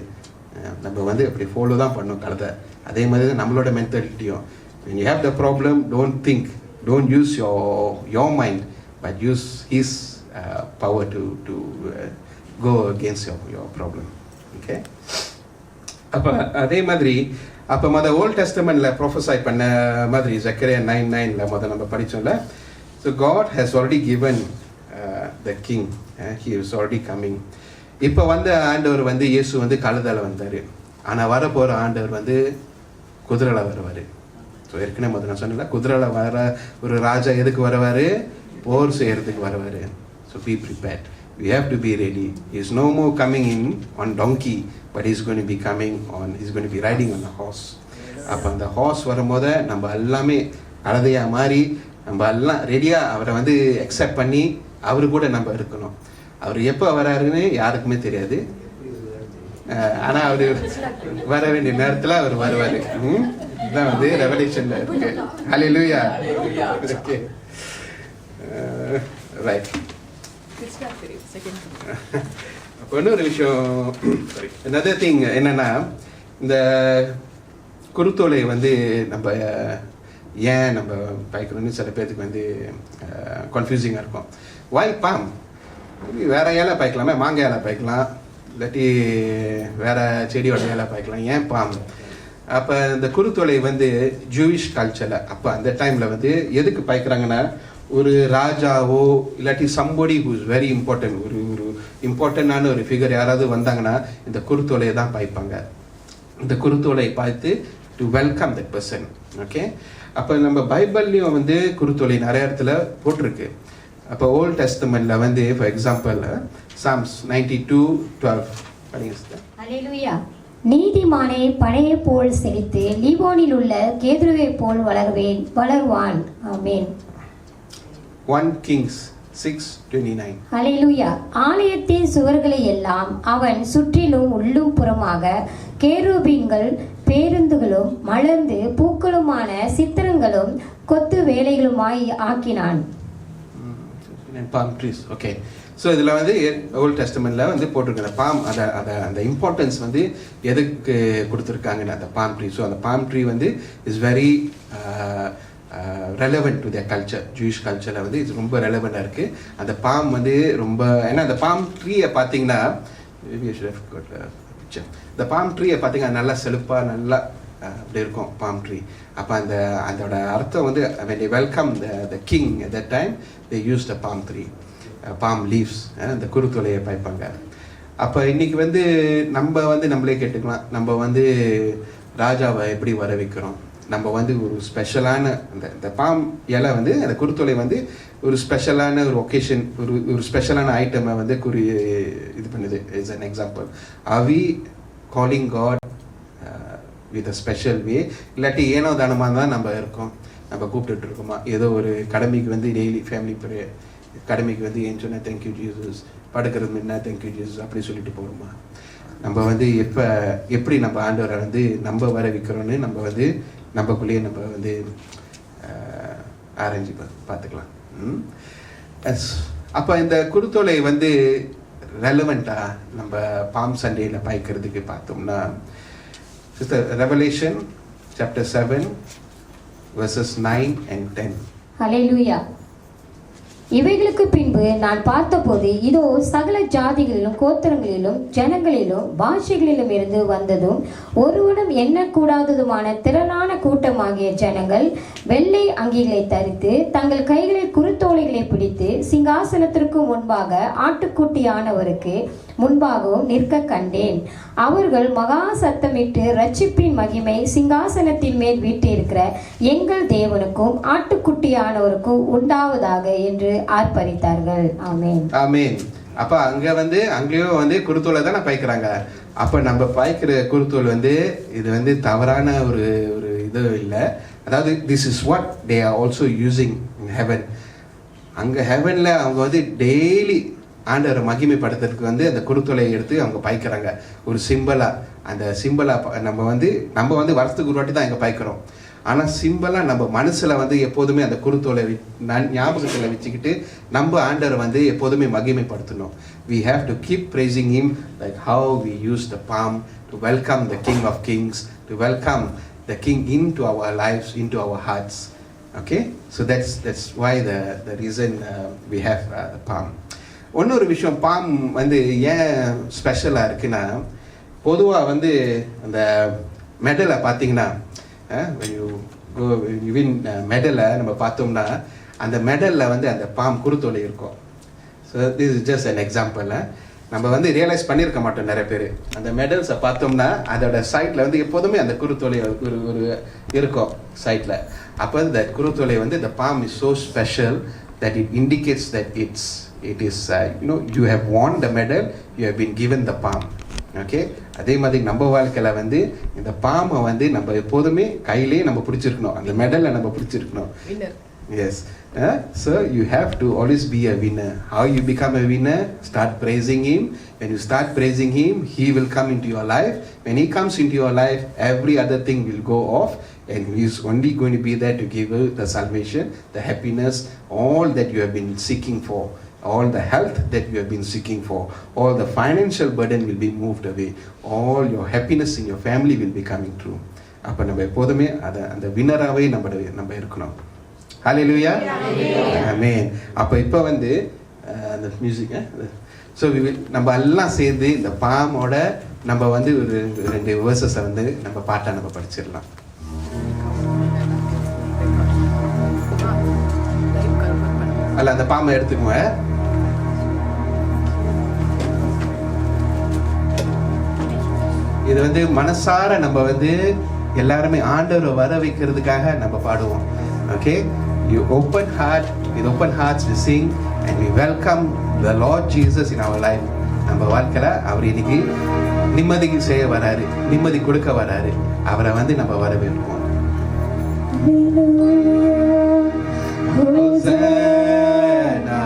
Speaker 1: நம்ம வந்து அப்படி ஃபாலோ தான் பண்ணோம் கழுதை. அதே மாதிரி தான் நம்மளோட மென்டாலிட்டியும். when you have the problem, don't use your mind, but use his power to go against your problem. Okay. அப்போ அதே மாதிரி அப்போ ஓல்ட் டெஸ்டமெண்ட்ல ப்ரொஃபஸை பண்ண மாதிரி ஜக்கரியா 9:9 நம்ம படித்தோம்ல. So God has already given the king, he is already coming. இப்போ வந்து ஆண்டவர் வந்து இயேசு வந்து கழுதால வந்தார். ஆனால் வரப்போகிற ஆண்டவர் வந்து குதிரையில் வருவார். ஸோ ஏற்கனவே நான் சொன்னல, குதிரையில் வர ஒரு ராஜா எதுக்கு வருவார்? போர் செய்கிறதுக்கு வருவார். So be prepared. We have to be ready. He is no more coming in on donkey, but he is going to be riding on a horse. அப்போ அந்த ஹார்ஸ் வரும்போது நம்ம எல்லாமே அழதையாக மாறி நம்ம எல்லாம் ரெடியாக அவரை வந்து அக்செப்ட் பண்ணி அவரு கூட நம்ம இருக்கணும். அவர் எப்போ வராருன்னு யாருக்குமே தெரியாது. ஆனால் அவர் வர வேண்டிய நேரத்தில் அவர் வருவார். இதுதான் வந்து ரெவலேஷன்ல இருக்கு. ஹல்லேலூயா. Okay, right. அப்போ இன்னொரு விஷயம், another thing என்னன்னா, இந்த குருத்தோலை வந்து நம்ம ஏன் நம்ம பாய்க்கிறோன்னு சில பேருக்கு வந்து கன்ஃபியூசிங்காக இருக்கும். வாய் பாம் வேற இலை பாய்க்கலாமே, மாங்காய் இலை பாய்க்கலாம், இல்லாட்டி வேற செடியோட இலை பாய்க்கலாம், ஏன் பாம்? அப்போ இந்த குருத்தோலை வந்து ஜூயிஷ் கல்ச்சரில் அப்போ அந்த டைமில் வந்து எதுக்கு பாய்க்கிறாங்கன்னா, ஒரு ராஜாவோ இல்லாட்டி somebody who is very important, ஒரு இம்பார்ட்டண்டான ஒரு ஃபிகர் யாராவது வந்தாங்கன்னா இந்த குருத்தோலையை தான் பாய்ப்பாங்க. இந்த குருத்தோலை பார்த்து to welcome that person. Okay. அப்போ நம்ம பைபிள்லேயும் வந்து குருத்தோலை நிறைய இடத்துல போட்டிருக்கு. அப்போ ஓல்ட் டெஸ்டமெண்ட்ல வந்து ஃபார் எக்ஸாம்பிள் சாம்ஸ் 92:12 படிங்க.
Speaker 3: அல்லேலூயா. நீதிமானே பனையை போல் செழித்து லீபோனில் உள்ள கேதுருவை போல் வளருவான். ஆமென்.
Speaker 1: 1 Kings 6:29.
Speaker 3: அல்லேலூயா. ஆலயத்தின் சுவர்களை எல்லாம் அவன் சுற்றிலும் உள்ளும் புறமாக கேருபீன்கள் பேருந்துகளும் மலர்ந்து பூக்களுமான சித்திரங்களும் கொத்து வேலைகளுமாய் ஆக்கினான்.
Speaker 1: Bomb trees. ஓகே. ஸோ இதில் வந்து ஓல்ட் டெஸ்டமெண்ட்ல வந்து போட்டிருக்கிற பாம் அந்த இம்பார்ட்டன்ஸ் வந்து எதுக்கு கொடுத்துருக்காங்கன்னு அந்த பாம் ட்ரீ. ஸோ அந்த பாம் ட்ரீ வந்து is very relevant to their culture. Jewish கல்ச்சரில் வந்து இது ரொம்ப ரெலவெண்டாக இருக்குது. அந்த பாம் வந்து ரொம்ப, ஏன்னா அந்த பாம் ட்ரீயை பார்த்தீங்கன்னா, இந்த பாம் ட்ரீயை பார்த்தீங்கன்னா நல்லா செழிப்பாக நல்லா அப்படி இருக்கும் பாம் ட்ரீ. அப்போ அதோட அர்த்தம் வந்து when they welcome the king at that time, they used the palm tree, palm leaves, அந்த குருத்தோலையை பாய்ப்பாங்க. அப்போ இன்னைக்கு வந்து நம்ம வந்து நம்மளே கேட்டுக்கலாம், நம்ம வந்து ராஜாவை எப்படி வர வைக்கிறோம்? நம்ம வந்து ஒரு ஸ்பெஷலான அந்த பாம் இலை வந்து அந்த குருத்தோலை வந்து ஒரு ஸ்பெஷலான ஒரு ஒகேஷன், ஒரு ஸ்பெஷலான ஐட்டமை வந்து இது பண்ணுது. Is an example. Are we calling God with a special way? இல்லாட்டி ஏனோ தானமாக தான் நம்ம இருக்கோம், நம்ம கூப்பிட்டுட்டு இருக்கோமா? ஏதோ ஒரு கடமைக்கு வந்து டெய்லி ஃபேமிலி ப்ரேயர், கடமைக்கு வந்து ஏன் சொன்னால் தேங்க்யூ ஜீசஸ், படுக்கிறது முன்னா தேங்க்யூ ஜீசஸ் அப்படி சொல்லிட்டு போகிறோமா? நம்ம வந்து எப்படி நம்ம ஆண்டவரை வந்து நம்ம வர வைக்கிறோன்னு நம்ம வந்து நம்மக்குள்ளேயே நம்ம வந்து ஆரஞ்சு பார்த்துக்கலாம். அப்போ இந்த குருத்தோலை வந்து ரெலவெண்ட்டாக நம்ம பாம் சண்டேயில் பாய்க்கிறதுக்கு பார்த்தோம்னா, Revelation chapter 7 verses 9 and 10.
Speaker 3: ஹல்லேலூயா. இவைகளுக்கு பின்பு நான் பார்த்தபோது இதோ சகல ஜாதிகளிலும் கோத்திரங்களிலும் ஜனங்களிலும் பாஷைகளிலும் இருந்து வந்ததும் ஒருவனும் எண்ணக்கூடாததுமான திரளான கூட்டமாகிய ஜனங்கள் வெள்ளை அங்கிகளை தரித்து தங்கள் கைகளில் குருத்தோலைகளை பிடித்து சிங்காசனத்திற்கு முன்பாக ஆட்டுக்குட்டியானவருக்கு முன்பாகவும் நிற்க கண்டேன். அவர்கள் மகா சத்தமிட்டு ரட்சிப்பின் மகிமை சிங்காசனத்தின் மேல் வீட்டிருக்கிற எங்கள் தேவனுக்கும் ஆட்டுக்குட்டியானவருக்கும் உண்டாவதாக என்று ஆர்ப்பரித்தார்கள். ஆமென்,
Speaker 1: ஆமென். அப்ப அங்கேயும் வந்து குருத்தோலை தான் பாய்க்கிறாங்க. அப்ப நம்ம பாய்க்கிற குருத்தோல் வந்து இது வந்து தவறான ஒரு இது இல்லை. அதாவது this is what they are also using in heaven. அங்க ஹெவன்ல அவங்க வந்து டெய்லி ஆண்டவரை மகிமைப்படுத்துறதுக்கு வந்து அந்த குருத்தோலையை எடுத்து அவங்க பாய்க்கிறாங்க. ஒரு சிம்பிளா, அந்த சிம்பிளா நம்ம வந்து வருஷத்துக்கு ஒரு வாட்டி தான் இங்க பாய்க்கிறோம். ஆனால் சிம்பிளாக நம்ம மனசில் வந்து எப்போதுமே அந்த குருத்தோலை ஞாபகத்தில் வச்சுக்கிட்டு நம்ம ஆண்டரை வந்து எப்போதுமே மகிமைப்படுத்தணும். We have to keep praising him like how we use the palm to welcome the King of Kings, to welcome the King into our lives, into our hearts. Okay, so that's why the reason we have the palm. இன்னொரு விஷயம், bomb வந்து ஏன் ஸ்பெஷலாக இருக்குன்னா, பொதுவாக வந்து அந்த மெடலை பார்த்தீங்கன்னா, when you win மெடலை நம்ம பார்த்தோம்னா அந்த மெடலில் வந்து அந்த பாம் குருத்தோலை இருக்கும். So this is just an example. நம்ம வந்து ரியலைஸ் பண்ணியிருக்க மாட்டோம் நிறைய பேர். அந்த மெடல்ஸை பார்த்தோம்னா அதோட சைட்டில் வந்து எப்போதுமே அந்த குருத்தோலை ஒரு இருக்கும் சைட்டில். அப்போ இந்த குருத்தோலை வந்து the palm is so special that it indicates that it is you have won the medal, you have been given the palm. Okay, அதே மாதிரி நம்ம வாழ்க்கையில் வந்து இந்த பாமை வந்து நம்ம எப்போதுமே கையிலே நம்ம பிடிச்சிருக்கணும், அந்த மெடலை நம்ம பிடிச்சிருக்கணும். Yes, so you have to always be a winner. How you become a winner? Start praising him. When you start praising him, he will come into your life. When he comes into your life, every other thing will go off, and he is only going to be there to give you the salvation, the happiness, all that you have been seeking for. All the health that you have been seeking for, all the financial burden will be moved away, all your happiness in your family will be coming true. அப்போ நம்ம எப்போதுமே அந்த வின்னராகவே நம்ம இருக்கணும். ஹல்லேலூயா, ஆமென். அப்போ இப்போ வந்து அந்த மியூசிக், ஸோ நம்ம எல்லாம் சேர்ந்து இந்த பாமோட நம்ம வந்து ஒரு 2 வேர்சஸை வந்து நம்ம பாட்டாக நம்ம படிச்சிடலாம். அல்ல, அந்த பாம்பை எடுத்துக்குவேன். இது வந்து மனசார நம்ம வந்து எல்லாருமே ஆண்டவரை வர வைக்கிறதுக்காக நம்ம பாடுவோம். Okay, you open hearts we sing and we welcome the Lord Jesus in our life. நம்ம வாழ்க்கையில அவர் இன்னைக்கு நிம்மதிக்கு செய்ய வராரு, நிம்மதி கொடுக்க வராரு. அவரை வந்து நம்ம வரவேற்போம். Hosanna,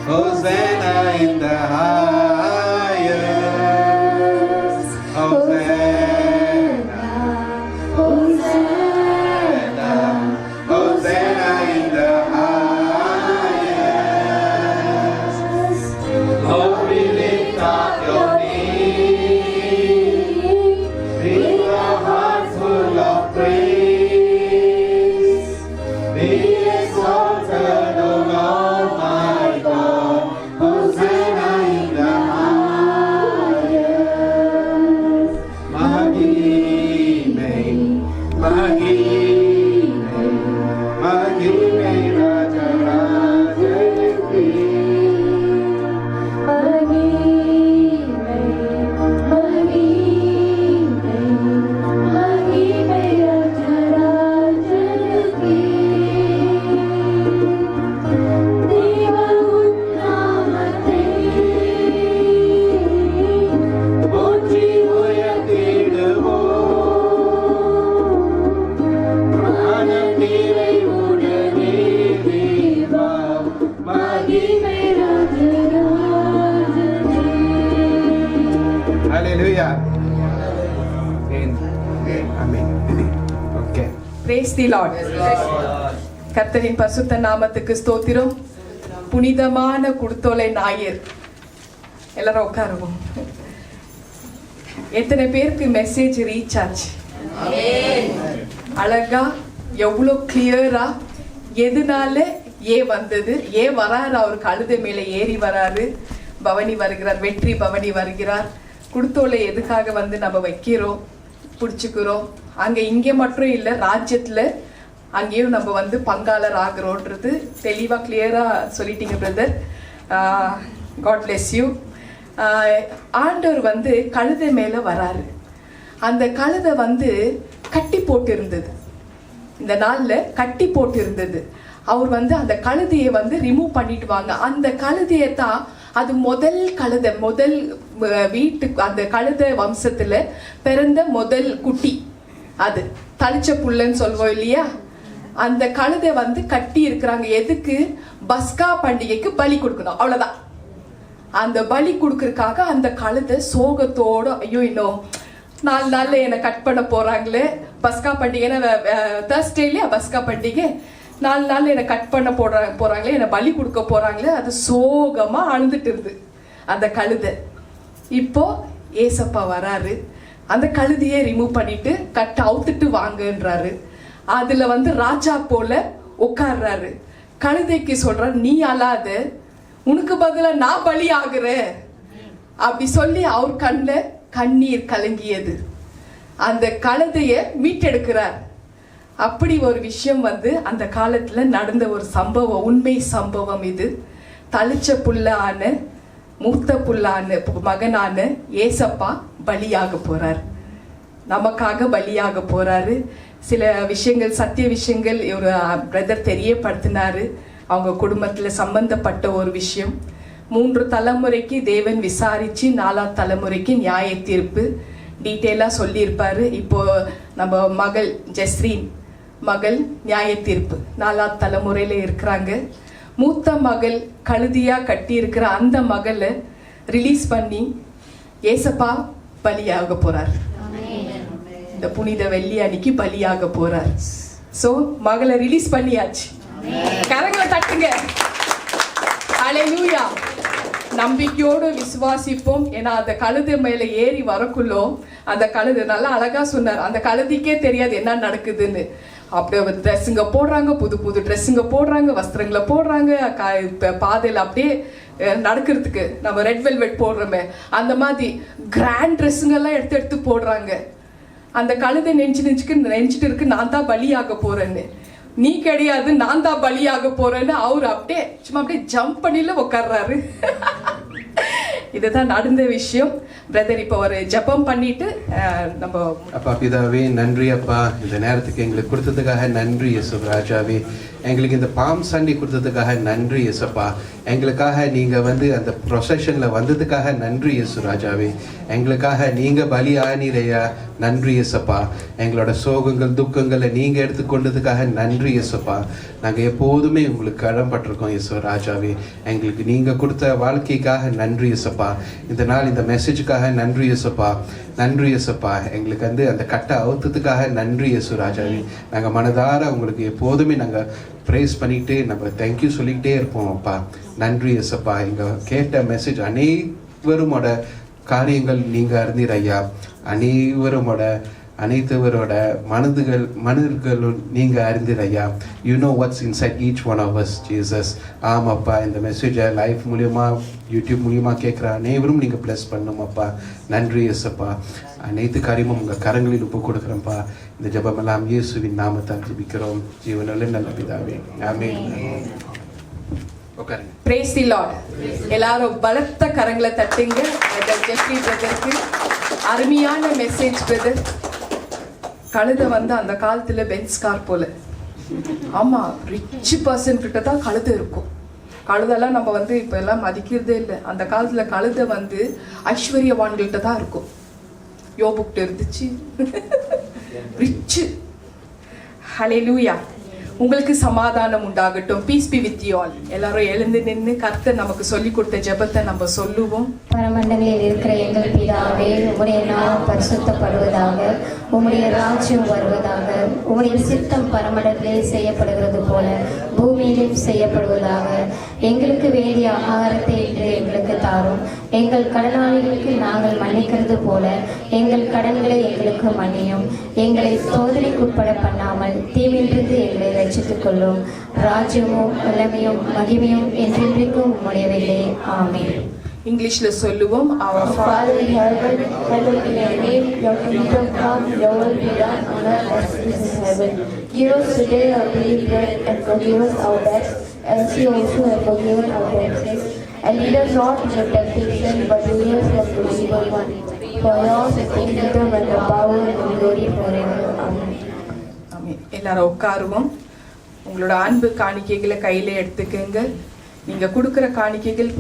Speaker 1: Hosanna in the highest. Hosanna, Hosanna, Hosanna in the highest. Lord, we lift up your name with a heart full of praise. Be exalted, O Lord my God. Hosanna in the Hallelujah. Amen. Okay.
Speaker 2: Praise the Lord. கர்த்தரின் பரிசுத்த நாமத்துக்கு ஸ்தோத்திரம். புனிதமான குடுத்தோலை ஞாயிறு. எல்லாரும் உட்காருவோம். எத்தனை பேருக்கு மெசேஜ் ரீச் ஆச்சு? அழகா எவ்வளோ கிளியரா எதனால ஏன் வந்தது, ஏன் வராரு, அவர் கழுதை மேல ஏறி வராரு, பவனி வருகிறார், வெற்றி பவனி வருகிறார், குடுத்தோலை எதுக்காக வந்து நம்ம வைக்கிறோம், பிடிச்சிக்கிறோம், அங்க இங்கே மட்டும் இல்லை ராஜ்யத்துல அங்கேயும் நம்ம வந்து பங்காளர் ஆகிறோன்றது தெளிவா கிளியரா சொல்லிட்டீங்க பிரதர். God bless you. ஆண்டவர் வந்து கழுதை மேல வராரு. அந்த கழுதை வந்து கட்டி போட்டு இருந்தது, இந்த நாள்ல கட்டி போட்டு இருந்தது. அவர் வந்து அந்த கழுதையை வந்து ரிமூவ் பண்ணிட்டு வாங்க. அந்த கழுதையை தான் அது முதல் கழுதை, முதல் வீட்டுக்கு அந்த கழுதை வம்சத்துல பிறந்த முதல் குட்டி, அது தளிச்ச புள்ளன்னு சொல்வோம் இல்லையா. அந்த கழுதை வந்து கட்டி இருக்கிறாங்க. எதுக்கு? பஸ்கா பண்டிகைக்கு பலி கொடுக்கணும், அவ்வளவுதான். அந்த பலி கொடுக்கறதுக்காக அந்த கழுதை சோகத்தோட, ஐயோ இன்னும் 4 நாள்ல என்னை கட் பண்ண போறாங்களே, பஸ்கா பண்டிகைன்னா தேர்ஸ்டேலயா பஸ்கா பண்டிகை, 4 நாள்ல என்னை கட் பண்ண போறாங்களே, என்னை பலி கொடுக்க போறாங்களே, அது சோகமா அழுந்துட்டு இருந்து அந்த கழுதை. இப்போ ஏசப்பா வராரு, அந்த கழுதையை ரிமூவ் பண்ணிட்டு கட் அவுத்துட்டு வாங்கன்றாரு. அதுல வந்து ராஜா போல உட்கார்றாரு. கழுதைக்கு சொல்றாரு, நீ அழாத, உனக்கு பதிலா நான் பலி ஆகுறேன் அப்படி சொல்லி அவர் கண்ணில் கண்ணீர் கலங்கியது. அந்த கழுதைய மீட்டெடுக்கிறார். அப்படி ஒரு விஷயம் வந்து அந்த காலத்துல நடந்த ஒரு சம்பவம், உண்மை சம்பவம் இது. தளிச்ச புல்லான மூத்த புல்லான மகனான ஏசப்பா பலியாக போறார், நமக்காக பலியாக போறாரு. சில விஷயங்கள், சத்திய விஷயங்கள் ஒரு பிரதர் தெரியப்படுத்தினாரு. அவங்க குடும்பத்துல சம்பந்தப்பட்ட ஒரு விஷயம். 3 தலைமுறைக்கு தேவன் விசாரிச்சு 4ஆம் தலைமுறைக்கு நியாய தீர்ப்பு டீட்டெயிலா சொல்லியிருப்பாரு. இப்போ நம்ம மகள் ஜெஸ்ரீன் மகள் நியாய தீர்ப்பு 4ஆம் தலைமுறையில இருக்கிறாங்க. மூத்த மகள் கழுதியா கட்டி இருக்கிற அந்த மகளை ரிலீஸ் பண்ணி ஏசப்பா பலியாக போறார். இந்த புனித வெள்ளி அன்னைக்கு பலியாக போறார். சோ மகளை ரிலீஸ் பண்ணியாச்சு. கரங்களை தட்டுங்க. ஹல்லேலூயா. நம்பிக்கையோடு விசுவாசிப்போம். ஏன்னா அந்த கழுதை மேல ஏறி வரக்குள்ளோ அந்த கழுதை நல்லா அழகா சொன்னார், அந்த கழுதிக்கே தெரியாது என்ன நடக்குதுன்னு. அப்படியே ட்ரெஸ்ஸுங்க போடுறாங்க, புது புது ட்ரெஸ்ஸுங்க போடுறாங்க, வஸ்திரங்களை போடுறாங்க, பாதையில் அப்படியே நடக்கிறதுக்கு நம்ம ரெட் வெல்வெட் போடுறோமே அந்த மாதிரி கிராண்ட் ட்ரெஸ்ஸுங்கெல்லாம் எடுத்து எடுத்து போடுறாங்க. அந்த கழுதை நெஞ்சிட்டு இருக்கு, நான் தான் பலியாக போறேன்னு. நீ கிடையாது, நான் தான் பலியாக போறேன்னு அவர் அப்படியே சும்மா அப்படியே ஜம்ப் பண்ணில உட்கார்றாரு. இதுதான் நடந்த விஷயம். பிரதர் இப்போ ஒரு ஜெபம் பண்ணிட்டு நம்ம.
Speaker 1: அப்பா பிதாவே நன்றி அப்பா, இந்த நேரத்துக்கு எங்களுக்கு கொடுத்ததுக்காக நன்றி இயேசு ராஜாவே. எங்களுக்கு இந்த பாம் சண்டே கொடுத்ததுக்காக நன்றி இயேசப்பா. எங்களுக்காக நீங்க வந்து அந்த ப்ரொசஷன்ல வந்ததுக்காக நன்றி இயேசு ராஜாவே. எங்களுக்காக நீங்க பலி ஆனீரையா, நன்றி இயேசப்பா. எங்களோட சோகங்கள் துக்கங்களை நீங்க எடுத்துக்கொண்டதுக்காக நன்றி இயேசப்பா. நாங்க எப்போதுமே உங்களுக்கு கடன்பட்டிருக்கோம் இயேசு ராஜாவே. எங்களுக்கு நீங்க கொடுத்த வாழ்க்கைக்காக நன்றி இயேசப்பா. இந்த நாள் இந்த மெசேஜுக்காக நன்றி இயேசப்பா. நன்றி இயேசப்பா. எங்களுக்கு வந்து அந்த கட்டை அவுத்ததுக்காக நன்றி இயேசு ராஜாவே. நாங்க மனதார உங்களுக்கு எப்போதுமே நாங்க ப்ரேஸ் பண்ணிக்கிட்டே நம்ம தேங்க்யூ சொல்லிக்கிட்டே இருப்போம் அப்பா. நன்றி இயேசப்பா. இங்க கேட்ட மெசேஜ் அனைவருமோட காரியங்கள் நீங்க அறிந்தீர் ஐயா. அனைத்தவரோட மனதுகளும் நீங்க அறிந்தீர் ஐயா. You know what's inside each one of us Jesus. ஆமாப்பா, இந்த மெசேஜை லைஃப் மூலியமா யூடியூப் மூலியமா கேட்குற அனைவரும் நீங்க பிளஸ் பண்ணும் அப்பா. நன்றி இயேசப்பா. அனைத்து காரியமும் உங்க கரங்களில் ஒப்பு கொடுக்குறேன்ப்பா. இந்த ஜெபமெல்லாம் இயேசுவின் நாமத்தால் ஜெபிக்கிறோம் ஜீவனுள்ள நல்ல பிதாவே. ஆமென். உட்காருங்க.
Speaker 2: Praise the Lord. எல்லாரும் பலத்த கரங்களை தட்டுங்க. ஜெஃப்ரி பிரதருக்கு அருமையான மெசேஜ் பிரதர். கழுதை வந்து அந்த காலத்துல பென்ஸ் கார் போல, ஆமா ரிச் பர்சன் கிட்ட தான் கழுதை இருக்கும். கழுதெல்லாம் நம்ம வந்து இப்ப எல்லாம் மதிக்கிறதே இல்லை. அந்த காலத்துல கழுதை வந்து ஐஸ்வர்யவான்கள்ட்ட தான் இருக்கும். யோபுக்கிட்ட இருந்துச்சு, ரிச். ஹல்லேலூயா. உங்களுக்கு சமாதானம் உண்டாகட்டும். Piece be with you all. எல்லாரும் எழுந்து நின்று கர்த்தர் நமக்கு சொல்லி கொடுத்த ஜெபத்தை நம்ம சொல்லுவோம்.
Speaker 3: பரமண்டங்களில் இருக்கிற எங்கள் பிதாவே, உம்முடைய நாமம் பரிசுத்தப்படுவதாக, உம்முடைய ராஜ்யம் வருவதாக, உம்முடைய சித்தம் பரமண்டத்திலே செய்யப்படுகிறது போல பூமியிலும் செய்யப்படுவதாக. எங்களுக்கு வேண்டிய ஆகாரத்தை இன்று எங்களுக்கு தாரும். எங்கள் கடனாளிகளுக்கு நாங்கள் மன்னிக்கிறது போல எங்கள் கடன்களை எங்களுக்கு மன்னியும். எங்களை சோதனைக்குட்பட பண்ணாமல் தீவிலிருந்து எங்களை ரட்சித்துக் கொள்ளும். ராஜ்யமும் வல்லமையும் மகிமையும் என்றென்றைக்கும் உம்முடையவைகளே. ஆமென்.
Speaker 2: இங்கிலீஷ்ல சொல்லுவோம். Our
Speaker 4: Father in heaven, hallowed be your name. Your kingdom come, your will be done on earth as it is in heaven. Give us today our daily bread, and forgive us our debts, as we also have forgiven our debtors. And lead us not into temptation, but deliver us from the evil one. For yours is the kingdom and the power and the glory forever. Amen.
Speaker 2: ஆமென். எல்லாரும் உட்காருவோம். உங்களோட அன்பு காணிக்கைகளை கையில எடுத்துக்கங்க. நீங்க கொடுக்கிற காணிக்கைகள்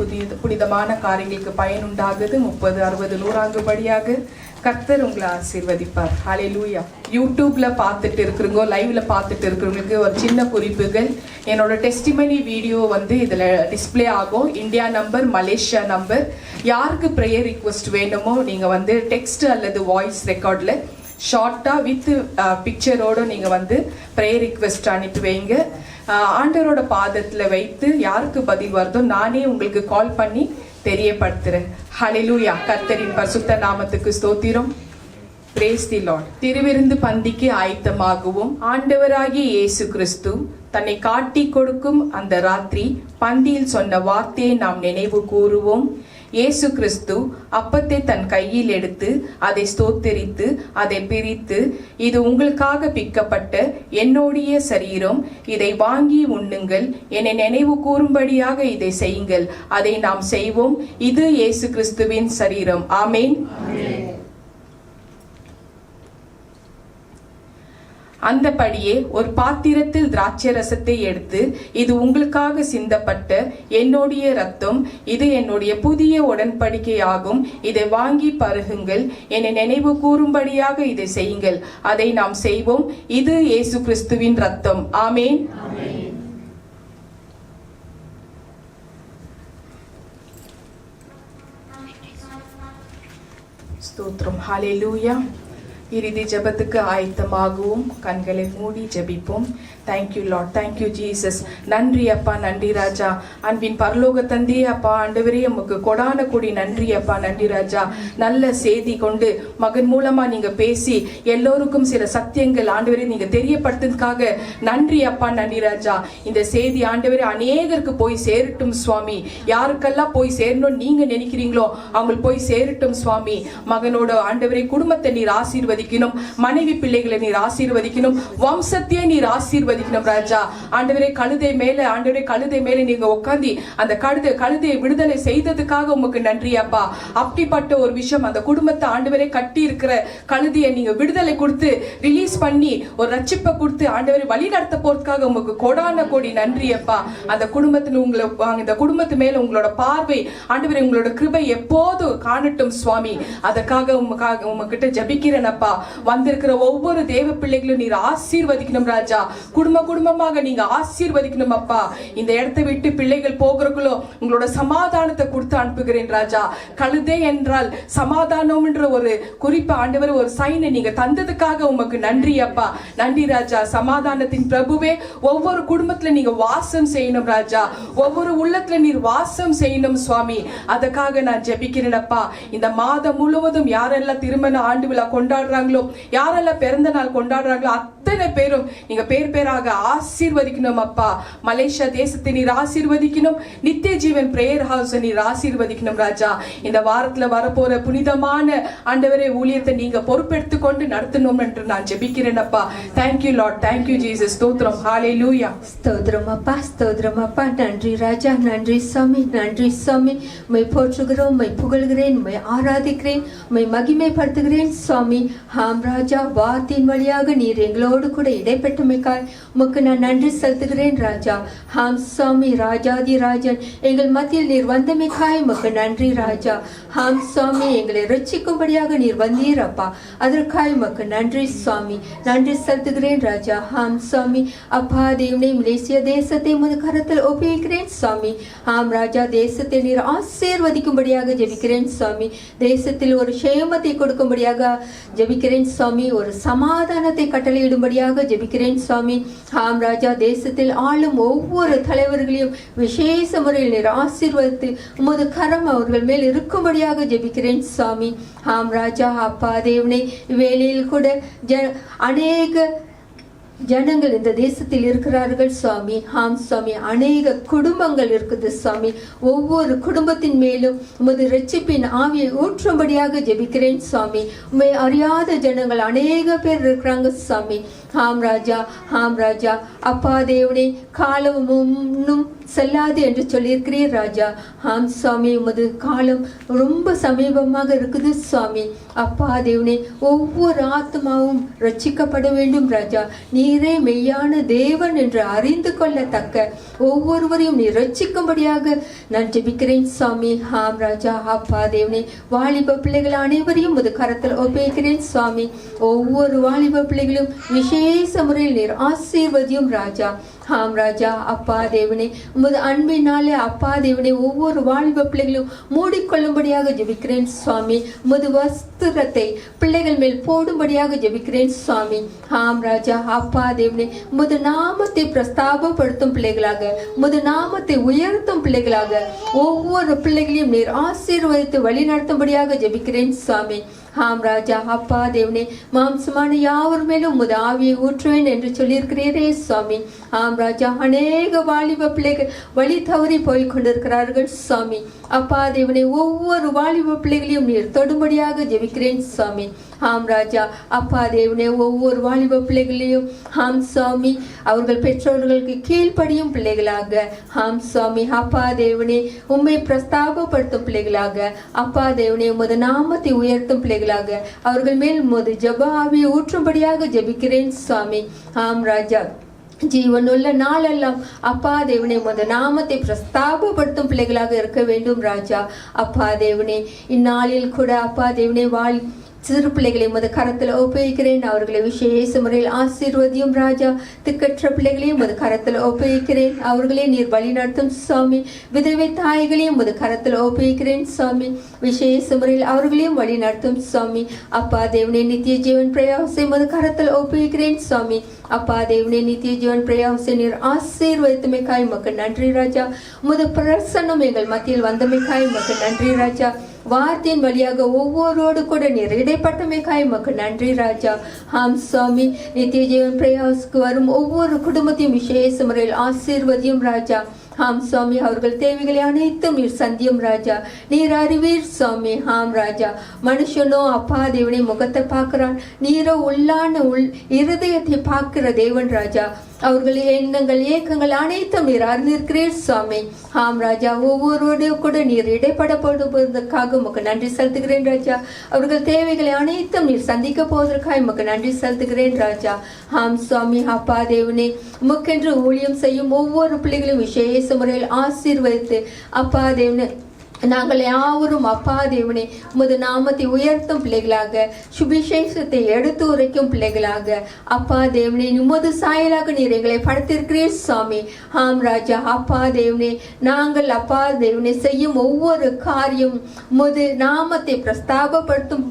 Speaker 2: புனிதமான காரியங்களுக்கு பயனுண்டாகுது. 30, 60, 100 படியாக கர்த்தர் உங்களை ஆசீர்வதிப்பார். ஹல்லேலூயா. யூடியூப்ல பார்த்துட்டு இருக்கிறவங்க, லைவ்ல பார்த்துட்டு இருக்கிறவங்களுக்கு ஒரு சின்ன குறிப்புகள். என்னோட டெஸ்டிமனி வீடியோ இதுல டிஸ்பிளே ஆகும். India number, Malaysia number. யாருக்கு ப்ரேயர் ரிக்வெஸ்ட் வேணுமோ நீங்க டெக்ஸ்ட் அல்லது வாய்ஸ் ரெக்கார்ட்ல ஷார்ட்டா வித் பிக்சரோட நீங்க ப்ரேயர் ரிக்வெஸ்ட் அனுப்பி வைங்க. ஆண்டவரோட பாதத்துல வைத்து யாருக்கு பதில் வருதோ நானே உங்களுக்கு கால் பண்ணி தெரியப்படுத்துறேன். ஹல்லேலூயா. கர்த்தரின் பரிசுத்த நாமத்துக்கு ஸ்தோத்திரம். Praise the Lord. திருவிருந்து பந்திக்கு ஆயத்தமாகவும் ஆண்டவராகிய இயேசு கிறிஸ்து தன்னை காட்டி கொடுக்கும் அந்த ராத்திரி பந்தியில் சொன்ன வார்த்தையை நாம் நினைவு கூறுவோம். இயேசு கிறிஸ்து அப்பத்தை தன் கையில் எடுத்து அதை ஸ்தோத்தரித்து அதை பிரித்து, இது உங்களுக்காக பிக்கப்பட்ட என்னுடைய சரீரம், இதை வாங்கி உண்ணுங்கள், என்னை நினைவு கூறும்படியாக இதை செய்யுங்கள். அதை நாம் செய்வோம். இது இயேசு கிறிஸ்துவின் சரீரம். ஆமென். அந்தபடியே ஒரு பாத்திரத்தில் திராட்சை ரசத்தை எடுத்து, இது உங்களுக்காக சிந்தப்பட்ட என்னுடைய ரத்தம், இது என்னுடைய புதிய உடன்படிக்கையாகும், இதை வாங்கி பருகுங்கள், என்னை நினைவு கூறும்படியாக இதை செய்யுங்கள். அதை நாம் செய்வோம். இது இயேசு கிறிஸ்துவின் ரத்தம். ஆமென். ஸ்தோத்திரம். ஹல்லேலூயா. இறுதி ஜெபத்துக்கு ஆயத்தமாகவும் கண்களை மூடி ஜெபிப்போம். Thank you Lord. Thank you Jesus. நன்றி அப்பா, நன்றி ராஜா. அன்பின் பரலோக தந்தையே அப்பா, ஆண்டவரே உமக்கு கொடான கொடி நன்றி அப்பா, நன்றி ராஜா. நல்ல செய்தி கொண்டு மகன் மூலமா நீங்க பேசி எல்லோருக்கும் சில சத்தியங்கள் ஆண்டவரே நீங்க தெரியப்படுத்துறதுக்காக நன்றி அப்பா, நன்றி ராஜா. இந்த செய்தி ஆண்டவரே அநேகருக்கு போய் சேரட்டும் சுவாமி. யாருக்கெல்லாம் போய் சேரணும் நீங்க நினைக்கிறீங்களோ அவங்களுக்கு போய் சேரட்டும் சுவாமி. மகனோட ஆண்டவரே குடும்பத்தை நீர் ஆசீர்வதிக்கணும், மனைவி பிள்ளைகளை நீர் ஆசீர்வதிக்கணும், வம்சத்தையே நீர் ஆசீர்வதிக்கணும் ராஜா. ஆண்டவரே கழுதை மேல, ஆண்டவரே கழுதை மேல நீங்க உட்கார்ந்து அந்த கழுதையை விடுதலை செய்ததுக்காக உமக்கு நன்றி அப்பா. அப்படிப்பட்ட ஒரு விஷயம் அந்த குடும்பத்தை ஆண்டவரே கட்டி இருக்கிற கழுதையை நீங்க விடுதலை கொடுத்து ரிலீஸ் பண்ணி ஒரு ரட்சிப்பை கொடுத்து ஆண்டவரே வழி நடத்த போறதுக்காக உமக்கு கொடான கோடி நன்றி அப்பா. அந்த குடும்பத்துல இந்த குடும்பத்து மேல உங்களோட பார்வை ஆண்டவரே, உங்களோட கிருபை எப்போது காணட்டும் சுவாமி. அதற்காக உமக்கிட்ட ஜபிக்கிறேன் அப்பா. வந்திருக்கிற ஒவ்வொரு தேவ பிள்ளைகளும் நீர் ஆசீர்வதிக்கணும் ராஜா. குடும்பமாக நீங்க ஆசீர்வதிக்கணும் அப்பா. இந்த இடத்தை விட்டு பிள்ளைகள் போகிறக்குள்ளோ உங்களோட சமாதானத்தை கொடுத்து அனுப்புகிறேன் ராஜா. கழுதை என்றால் சமாதானம் என்ற ஒரு குறிப்பு ஆண்டவர், ஒரு சைனை நீங்க தந்ததுக்காக உமக்கு நன்றி அப்பா. நன்றி ராஜா. சமாதானத்தின் பிரபுவே, ஒவ்வொரு குடும்பத்துல நீங்க வாசம் செய்யணும் ராஜா. ஒவ்வொரு உள்ளத்துல நீர் வாசம் செய்யணும் சுவாமி. அதற்காக நான் ஜெபிக்கிறேன் அப்பா. இந்த மாதம் முழுவதும் யாரெல்லாம் திருமண ஆண்டு விழா கொண்டாடுறாங்களோ, யாரெல்லாம் பிறந்த நாள் கொண்டாடுறாங்களோ அத்தனை பேரும் நீங்க பேர் பேராக ஆசீர்வதிக்கணும் அப்பா. மலேசியா தேசத்தை நீர் ஆசீர்வதிக்கணும். நித்திய ஜீவன் பிரேயர் ஹவுஸ் நீர் ஆசீர்வதிக்கணும் ராஜா. இந்த வாரத்துல வரப்போற புனிதமான ஆண்டவரே ஊழியத்தை நீங்க பொறுப்பெடுத்து கொண்டு நடத்தணும் என்று நான் ஜெபிக்கிறேன் அப்பா. Thank you Lord. Thank you Jesus. ஸ்தோத்திரம். ஹல்லேலூயா.
Speaker 5: ஸ்தோத்திரம் அப்பா, ஸ்தோத்திரம் அப்பா. நன்றி ராஜா, நன்றி சாமி, நன்றி சாமி. உம்மை போற்றுகிறோம், உம்மை புகழ்கிறேன், உம்மை ஆராதிக்கிறேன், உம்மை மகிமைப்படுத்துகிறேன் சுவாமி. ஹாம் ராஜா, வார்த்தையின் வழியாக நீர் எங்களோடு கூட இடைப்பெற்றமைக்காய் உமக்கு நான் நன்றி செலுத்துகிறேன் ராஜா. ஹாம் சுவாமி, ராஜாதி ராஜன் எங்கள் மத்தியில் நீர் வந்தமைக்காய் உமக்கு நன்றி ராஜா. ஹாம் சுவாமி, எங்களை ரட்சிக்கும்படியாக நீர் வந்தீரப்பா, அதற்காய் உமக்கு நன்றி சுவாமி, நன்றி செலுத்துகிறேன் ராஜா. ஹாம் சுவாமி, அப்பா தேவனே, மலேசிய தேசத்தை உமது கரத்தில் ஒப்புவிக்கிறேன் சுவாமி. ஆம் ராஜா, தேசத்தை நீர் ஆசீர்வதிக்கும்படியாக ஜெபிக்கிறேன் சுவாமி. தேசத்தில் ஒரு சேமத்தை கொடுக்கும்படியாக ஜெபிக்கிறேன் சுவாமி. ஒரு சமாதானத்தை கட்டளையிடும்படியாக ஜெபிக்கிறேன் சுவாமி. ஆம் ராஜா, தேசத்தில் ஆளும் ஒவ்வொரு தலைவர்களையும் விசேஷ முறையில் நீர் ஆசீர்வதித்து உமது கரம் அவர்கள் மேல் இருக்கும்படியாக ஜெபிக்கிறேன் சுவாமி. ஆம் ராஜா, அப்பா தேவனே, வேளையில் கூட அநேக ஜனங்கள் இந்த தேசத்தில் இருக்கிறார்கள் சுவாமி. ஆம் சுவாமி, அநேக குடும்பங்கள் இருக்குது சுவாமி. ஒவ்வொரு குடும்பத்தின் மேலும் உமது ரட்சிப்பின் ஆவியை ஊற்றும்படியாக ஜெபிக்கிறேன் சுவாமி. உண்மை அறியாத ஜனங்கள் அநேக பேர் இருக்கிறாங்க சுவாமி. ஆம் ராஜா, ஆம் ராஜா, அப்பா தேவனே, காலம் இன்னும் செல்லாது என்று சொல்லியிருக்கிறீர் ராஜா. ஆம் சுவாமி, உமது காலம் ரொம்ப சமீபமாக இருக்குது சுவாமி. அப்பா தேவனே, ஒவ்வொரு ஆத்மாவும் ரட்சிக்கப்பட வேண்டும் ராஜா. நீரே மெய்யான தேவன் என்று அறிந்து கொள்ளத்தக்க ஒவ்வொருவரையும் நீ ரட்சிக்கும்படியாக நான் ஜெபிக்கிறேன் சுவாமி. ஆம் ராஜா, அப்பா தேவனே, வாலிப பிள்ளைகள் அனைவரையும் உமது கரத்தில் ஒப்படைக்கிறேன் சுவாமி. ஒவ்வொரு வாலிப பிள்ளைகளும் விசேஷ முறையில் நீர் ஆசீர்வதியும் ராஜா. ஆம் ராஜா, அப்பா தேவனே, உமது அன்பினாலே அப்பா தேவனே, ஒவ்வொரு வாலிப பிள்ளைகளும் மூடிக்கொள்ளும்படியாக ஜெபிக்கிறேன் சுவாமி. உமது வஸ்திரத்தை பிள்ளைகள் மேல் போடும்படியாக ஜெபிக்கிறேன் சுவாமி. ஆம் ராஜா, அப்பா தேவனே, உமது நாமத்தை பிரஸ்தாபப்படுத்தும் பிள்ளைகளாக, உமது நாமத்தை உயர்த்தும் பிள்ளைகளாக ஒவ்வொரு பிள்ளைகளையும் நீர் ஆசீர்வதித்து வழி நடத்தும்படியாக ஜெபிக்கிறேன் சுவாமி. ஆம் ராஜா, அப்பா தேவனே, மாம்சமான யாவர் மேலும் உமது ஆவியை ஊற்றுவேன் என்று சொல்லியிருக்கிறீரே சுவாமி. ஆம் ராஜா, அநேக வாலிப பிள்ளைகள் வழி தவறி போய் கொண்டிருக்கிறார்கள் சுவாமி. அப்பா தேவனே, ஒவ்வொரு வாலிப பிள்ளைகளையும் நீர் தொடும்படியாக ஜெபிக்கிறேன் சுவாமி. ஆம் ராஜா, அப்பா தேவனே, ஒவ்வொரு வாலிப பிள்ளைகளையும் ஆம் சுவாமி, அவர்கள் பெற்றோர்களுக்கு கீழ்ப்படியும் பிள்ளைகளாக, ஆம் சுவாமி, அப்பா தேவனே, உம்மை பிரஸ்தாபப்படுத்தும் பிள்ளைகளாக, அப்பா தேவனே, உமது நாமத்தை உயர்த்தும் பிள்ளைகளாக, அவர்கள் மேல் உமது ஜெப ஆவியை ஊற்றும்படியாக ஜெபிக்கிறேன் சுவாமி. ஆம் ராஜா, ஜீவனுள்ள நாளெல்லாம் அப்பா தேவனே, உமது நாமத்தை பிரஸ்தாபப்படுத்தும் பிள்ளைகளாக இருக்க வேண்டும் ராஜா. அப்பா தேவனே, இந்நாளில் கூட அப்பா தேவனே, சிறு பிள்ளைகளை உமது கரத்தில் ஒப்புவிக்கிறேன். அவர்களை விசேஷ முறையில் ஆசீர்வதியும் ராஜா. திக்கற்ற பிள்ளைகளையும் உமது கரத்தில் ஒப்புவிக்கிறேன். அவர்களே நீர் வழி நடத்தும் சுவாமி. விதவை தாய்களையும் உமது கரத்தில் ஒப்புவிக்கிறேன் சுவாமி. விசேஷ முறையில் அவர்களையும் வழி நடத்தும் சுவாமி. அப்பா தேவனே, நித்திய ஜீவன் பிரயாசை உமது கரத்தில் ஒப்புவிக்கிறேன் சுவாமி. அப்பா தேவனே, நித்திய ஜீவன் பிரயாசை நீர் ஆசீர்வதித்தமைக்காய் உமக்கு நன்றி ராஜா. உமது பிரசன்னம் எங்கள் மத்தியில் வந்தமைக்காய் உமக்கு நன்றி ராஜா. வார்த்தையின் வழியாக ஒவ்வொருவோடு கூட நீர் இடைப்பட்டமைக்காய் உமக்கு நன்றி ராஜா. ஆம் சுவாமி, நித்திய ஜீவன் பிரயாசுக்கு வரும் ஒவ்வொரு குடும்பத்தையும் விசேஷ முறையில் ஆசீர்வதியும் ராஜா. ஆம் சுவாமி, அவர்கள் தேவைகளை அனைத்தும் நீர் சந்தியும் ராஜா. நீர் அறிவீர் சுவாமி. ஆம் ராஜா, மனுஷனோ அப்பா தேவனை முகத்தை பார்க்கிறான், நீரோ உள்ளான இருதயத்தை பார்க்கிற தேவன் ராஜா. அவர்கள் எண்ணங்கள் ஏக்கங்கள் அனைத்தும் நீர் அறிந்திருக்கிறீர் சுவாமி. ஆம் ராஜா, ஒவ்வொருவரையும் கூட நீர் இடைப்படப்படுவதற்காக உமக்கு நன்றி செலுத்துகிறேன் ராஜா. அவர்கள் தேவைகளை அனைத்தும் நீர் சந்திக்க போவதற்காக உமக்கு நன்றி செலுத்துகிறேன் ராஜா. ஆம் சுவாமி, அப்பா தேவனே, உமக்கென்று ஊழியம் செய்யும் ஒவ்வொரு பிள்ளைகளும் விசேஷ முறையில் ஆசீர்வதித்து அப்பா தேவனே, நாங்கள் யாவரும் அப்பா தேவனே உமது நாமத்தை உயர்த்தும் பிள்ளைகளாக, சுபிசேஷத்தை எடுத்து உரைக்கும் பிள்ளைகளாக, அப்பா தேவனே, உமது சாயலாக நீர் எங்களை படைத்திருக்கிறீர் சுவாமி. ஆம் ராஜா, அப்பா தேவனே, நாங்கள் அப்பா தேவனே செய்யும் ஒவ்வொரு காரியம் உமது நாமத்தை பிரஸ்தாபப்படுத்தும்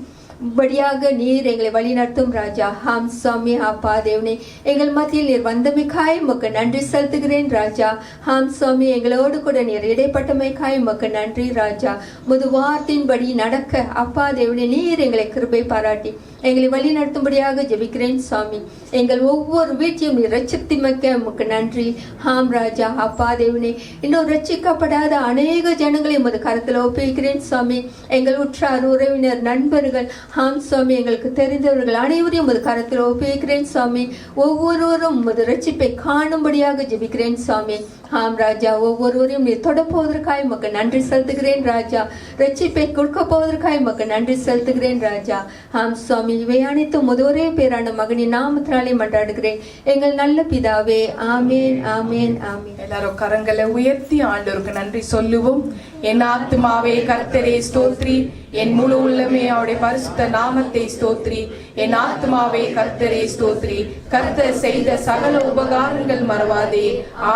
Speaker 5: படியாக நீர் எங்களை வழி நடத்தும் ராஜா. ஆம் சுவாமி, அப்பா தேவனே, எங்கள் மத்தியில் நீர் வந்தமைக்காய் உமக்கு நன்றி செலுத்துகிறேன் ராஜா. ஆம் சுவாமி, எங்களோடு கூட நீர் இடைப்பட்டமைக்காய் உமக்கு நன்றி ராஜா. முது வார்த்தையின்படி நடக்க அப்பா தேவனே நீர் எங்களை கிருபை பாராட்டி எங்களை வழி நடத்தும்படியாக ஜெபிக்கிறேன் சுவாமி. எங்கள் ஒவ்வொரு வீட்டையும் நீர் ரட்சித்தமைக்க உமக்கு நன்றி. ஆம் ராஜா, அப்பா தேவனே, இன்னும் ரட்சிக்கப்படாத அநேக ஜனங்களை உமது கரத்தில் ஒப்புவிக்கிறேன் சுவாமி. எங்கள் உற்றார் உறவினர் நண்பர்கள் ஆம் சுவாமி, எங்களுக்கு தெரிந்தவர்கள் அனைவரையும் உமது கரத்தில் ஒப்புவிக்கிறேன் சுவாமி. ஒவ்வொருவரும் உமது ரட்சிப்பை காணும்படியாக ஜெபிக்கிறேன் சுவாமி. ஆம் ராஜா, ஒவ்வொருவரையும் நீர் தொட போவதற்காய் உமக்கு நன்றி செலுத்துகிறேன் ராஜா. ரட்சிப்பை கொடுக்க போவதற்காய் உமக்கு நன்றி செலுத்துகிறேன் ராஜா. ஆம் சுவாமி, இவை அனைத்தும் ஒரே பேரான மகனின் நாமத்தினாலே மன்றாடுகிறேன் எங்கள் நல்ல பிதாவே. ஆமேன், ஆமேன், ஆமேன்.
Speaker 2: எல்லாரும் கரங்களை உயர்த்தி ஆண்டவருக்கு நன்றி சொல்லுவோம். என் ஆத்துமாவே கர்த்தரே ஸ்தோத்ரி, என் முழு உள்ளமே அவருடைய பரிசுத்த நாமத்தை ஸ்தோத்ரி. என் ஆத்மாவே கர்த்தரே ஸ்தோத்ரி, கர்த்தர் செய்த சகல உபகாரங்கள் மறவாதே.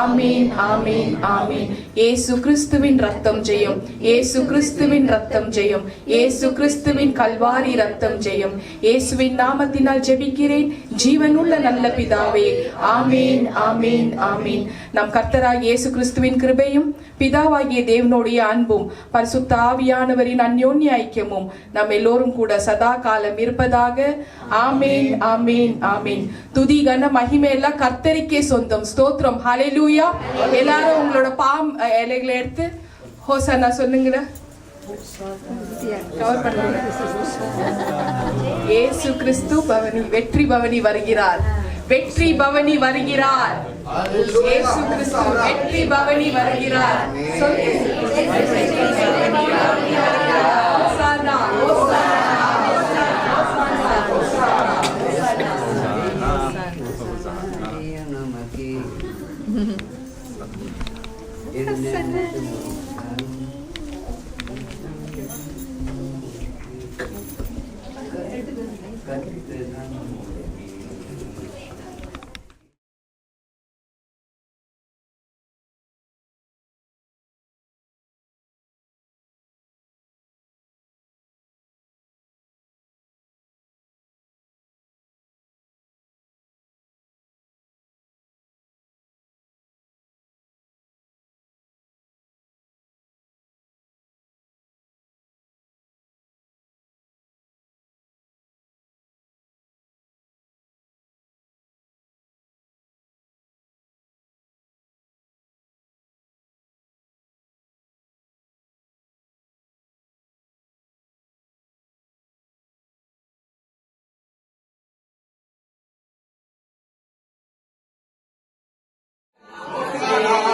Speaker 2: ஆமீன், ஆமீன், ஆமீன். இயேசு கிறிஸ்துவின் ரத்தம் ஜெயம், இயேசு கிறிஸ்துவின் ரத்தம் ஜெயம், இயேசு கிறிஸ்துவின் கல்வாரி ரத்தம் ஜெயம். இயேசுவின் நாமத்தினால் ஜெபிக்கிறேன் ஜீவனுள்ள நல்ல பிதாவே. ஆமீன், ஆமீன், ஆமீன். நம் கர்த்தராகிய இயேசு கிறிஸ்துவின் கிருபையும் பிதாவாகிய தேவனுடைய அன்பும் பரிசுத்த ஆவியானவரின் அந்யோன்ய ஐக்கியமும் நம் எல்லோரும் கூட சதா காலம் இருப்பதாக. ஆமீன், ஆமீன், ஆமீன். துதி கன மகிமை எல்லாம் கர்த்தருக்கே சொந்தம். ஸ்தோத்திரம், ஹalleluya. எல்லாரும் உங்களோட பாம் இலைகளை எடுத்து ஹோசன்னா சொல்லுங்க. கவர் பண்ணுங்க. இயேசு கிறிஸ்து பவனி, வெற்றி பவனி வருகிறார், வெற்றி பவனி வருகிறார். இயேசு கிறிஸ்து வெற்றி பவனி வருகிறார். ஹோசன்னா,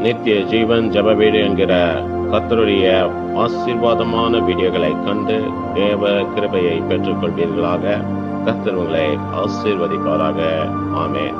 Speaker 6: நித்திய ஜீவன் ஜெப வீடு என்கிற கர்த்தருடைய ஆசீர்வாதமான வீடியோகளை கண்டு தேவ கிருபையை பெற்றுக் கொள்வீர்களாக. கர்த்தர் உங்களை ஆசீர்வதிப்பாராக. ஆமென்.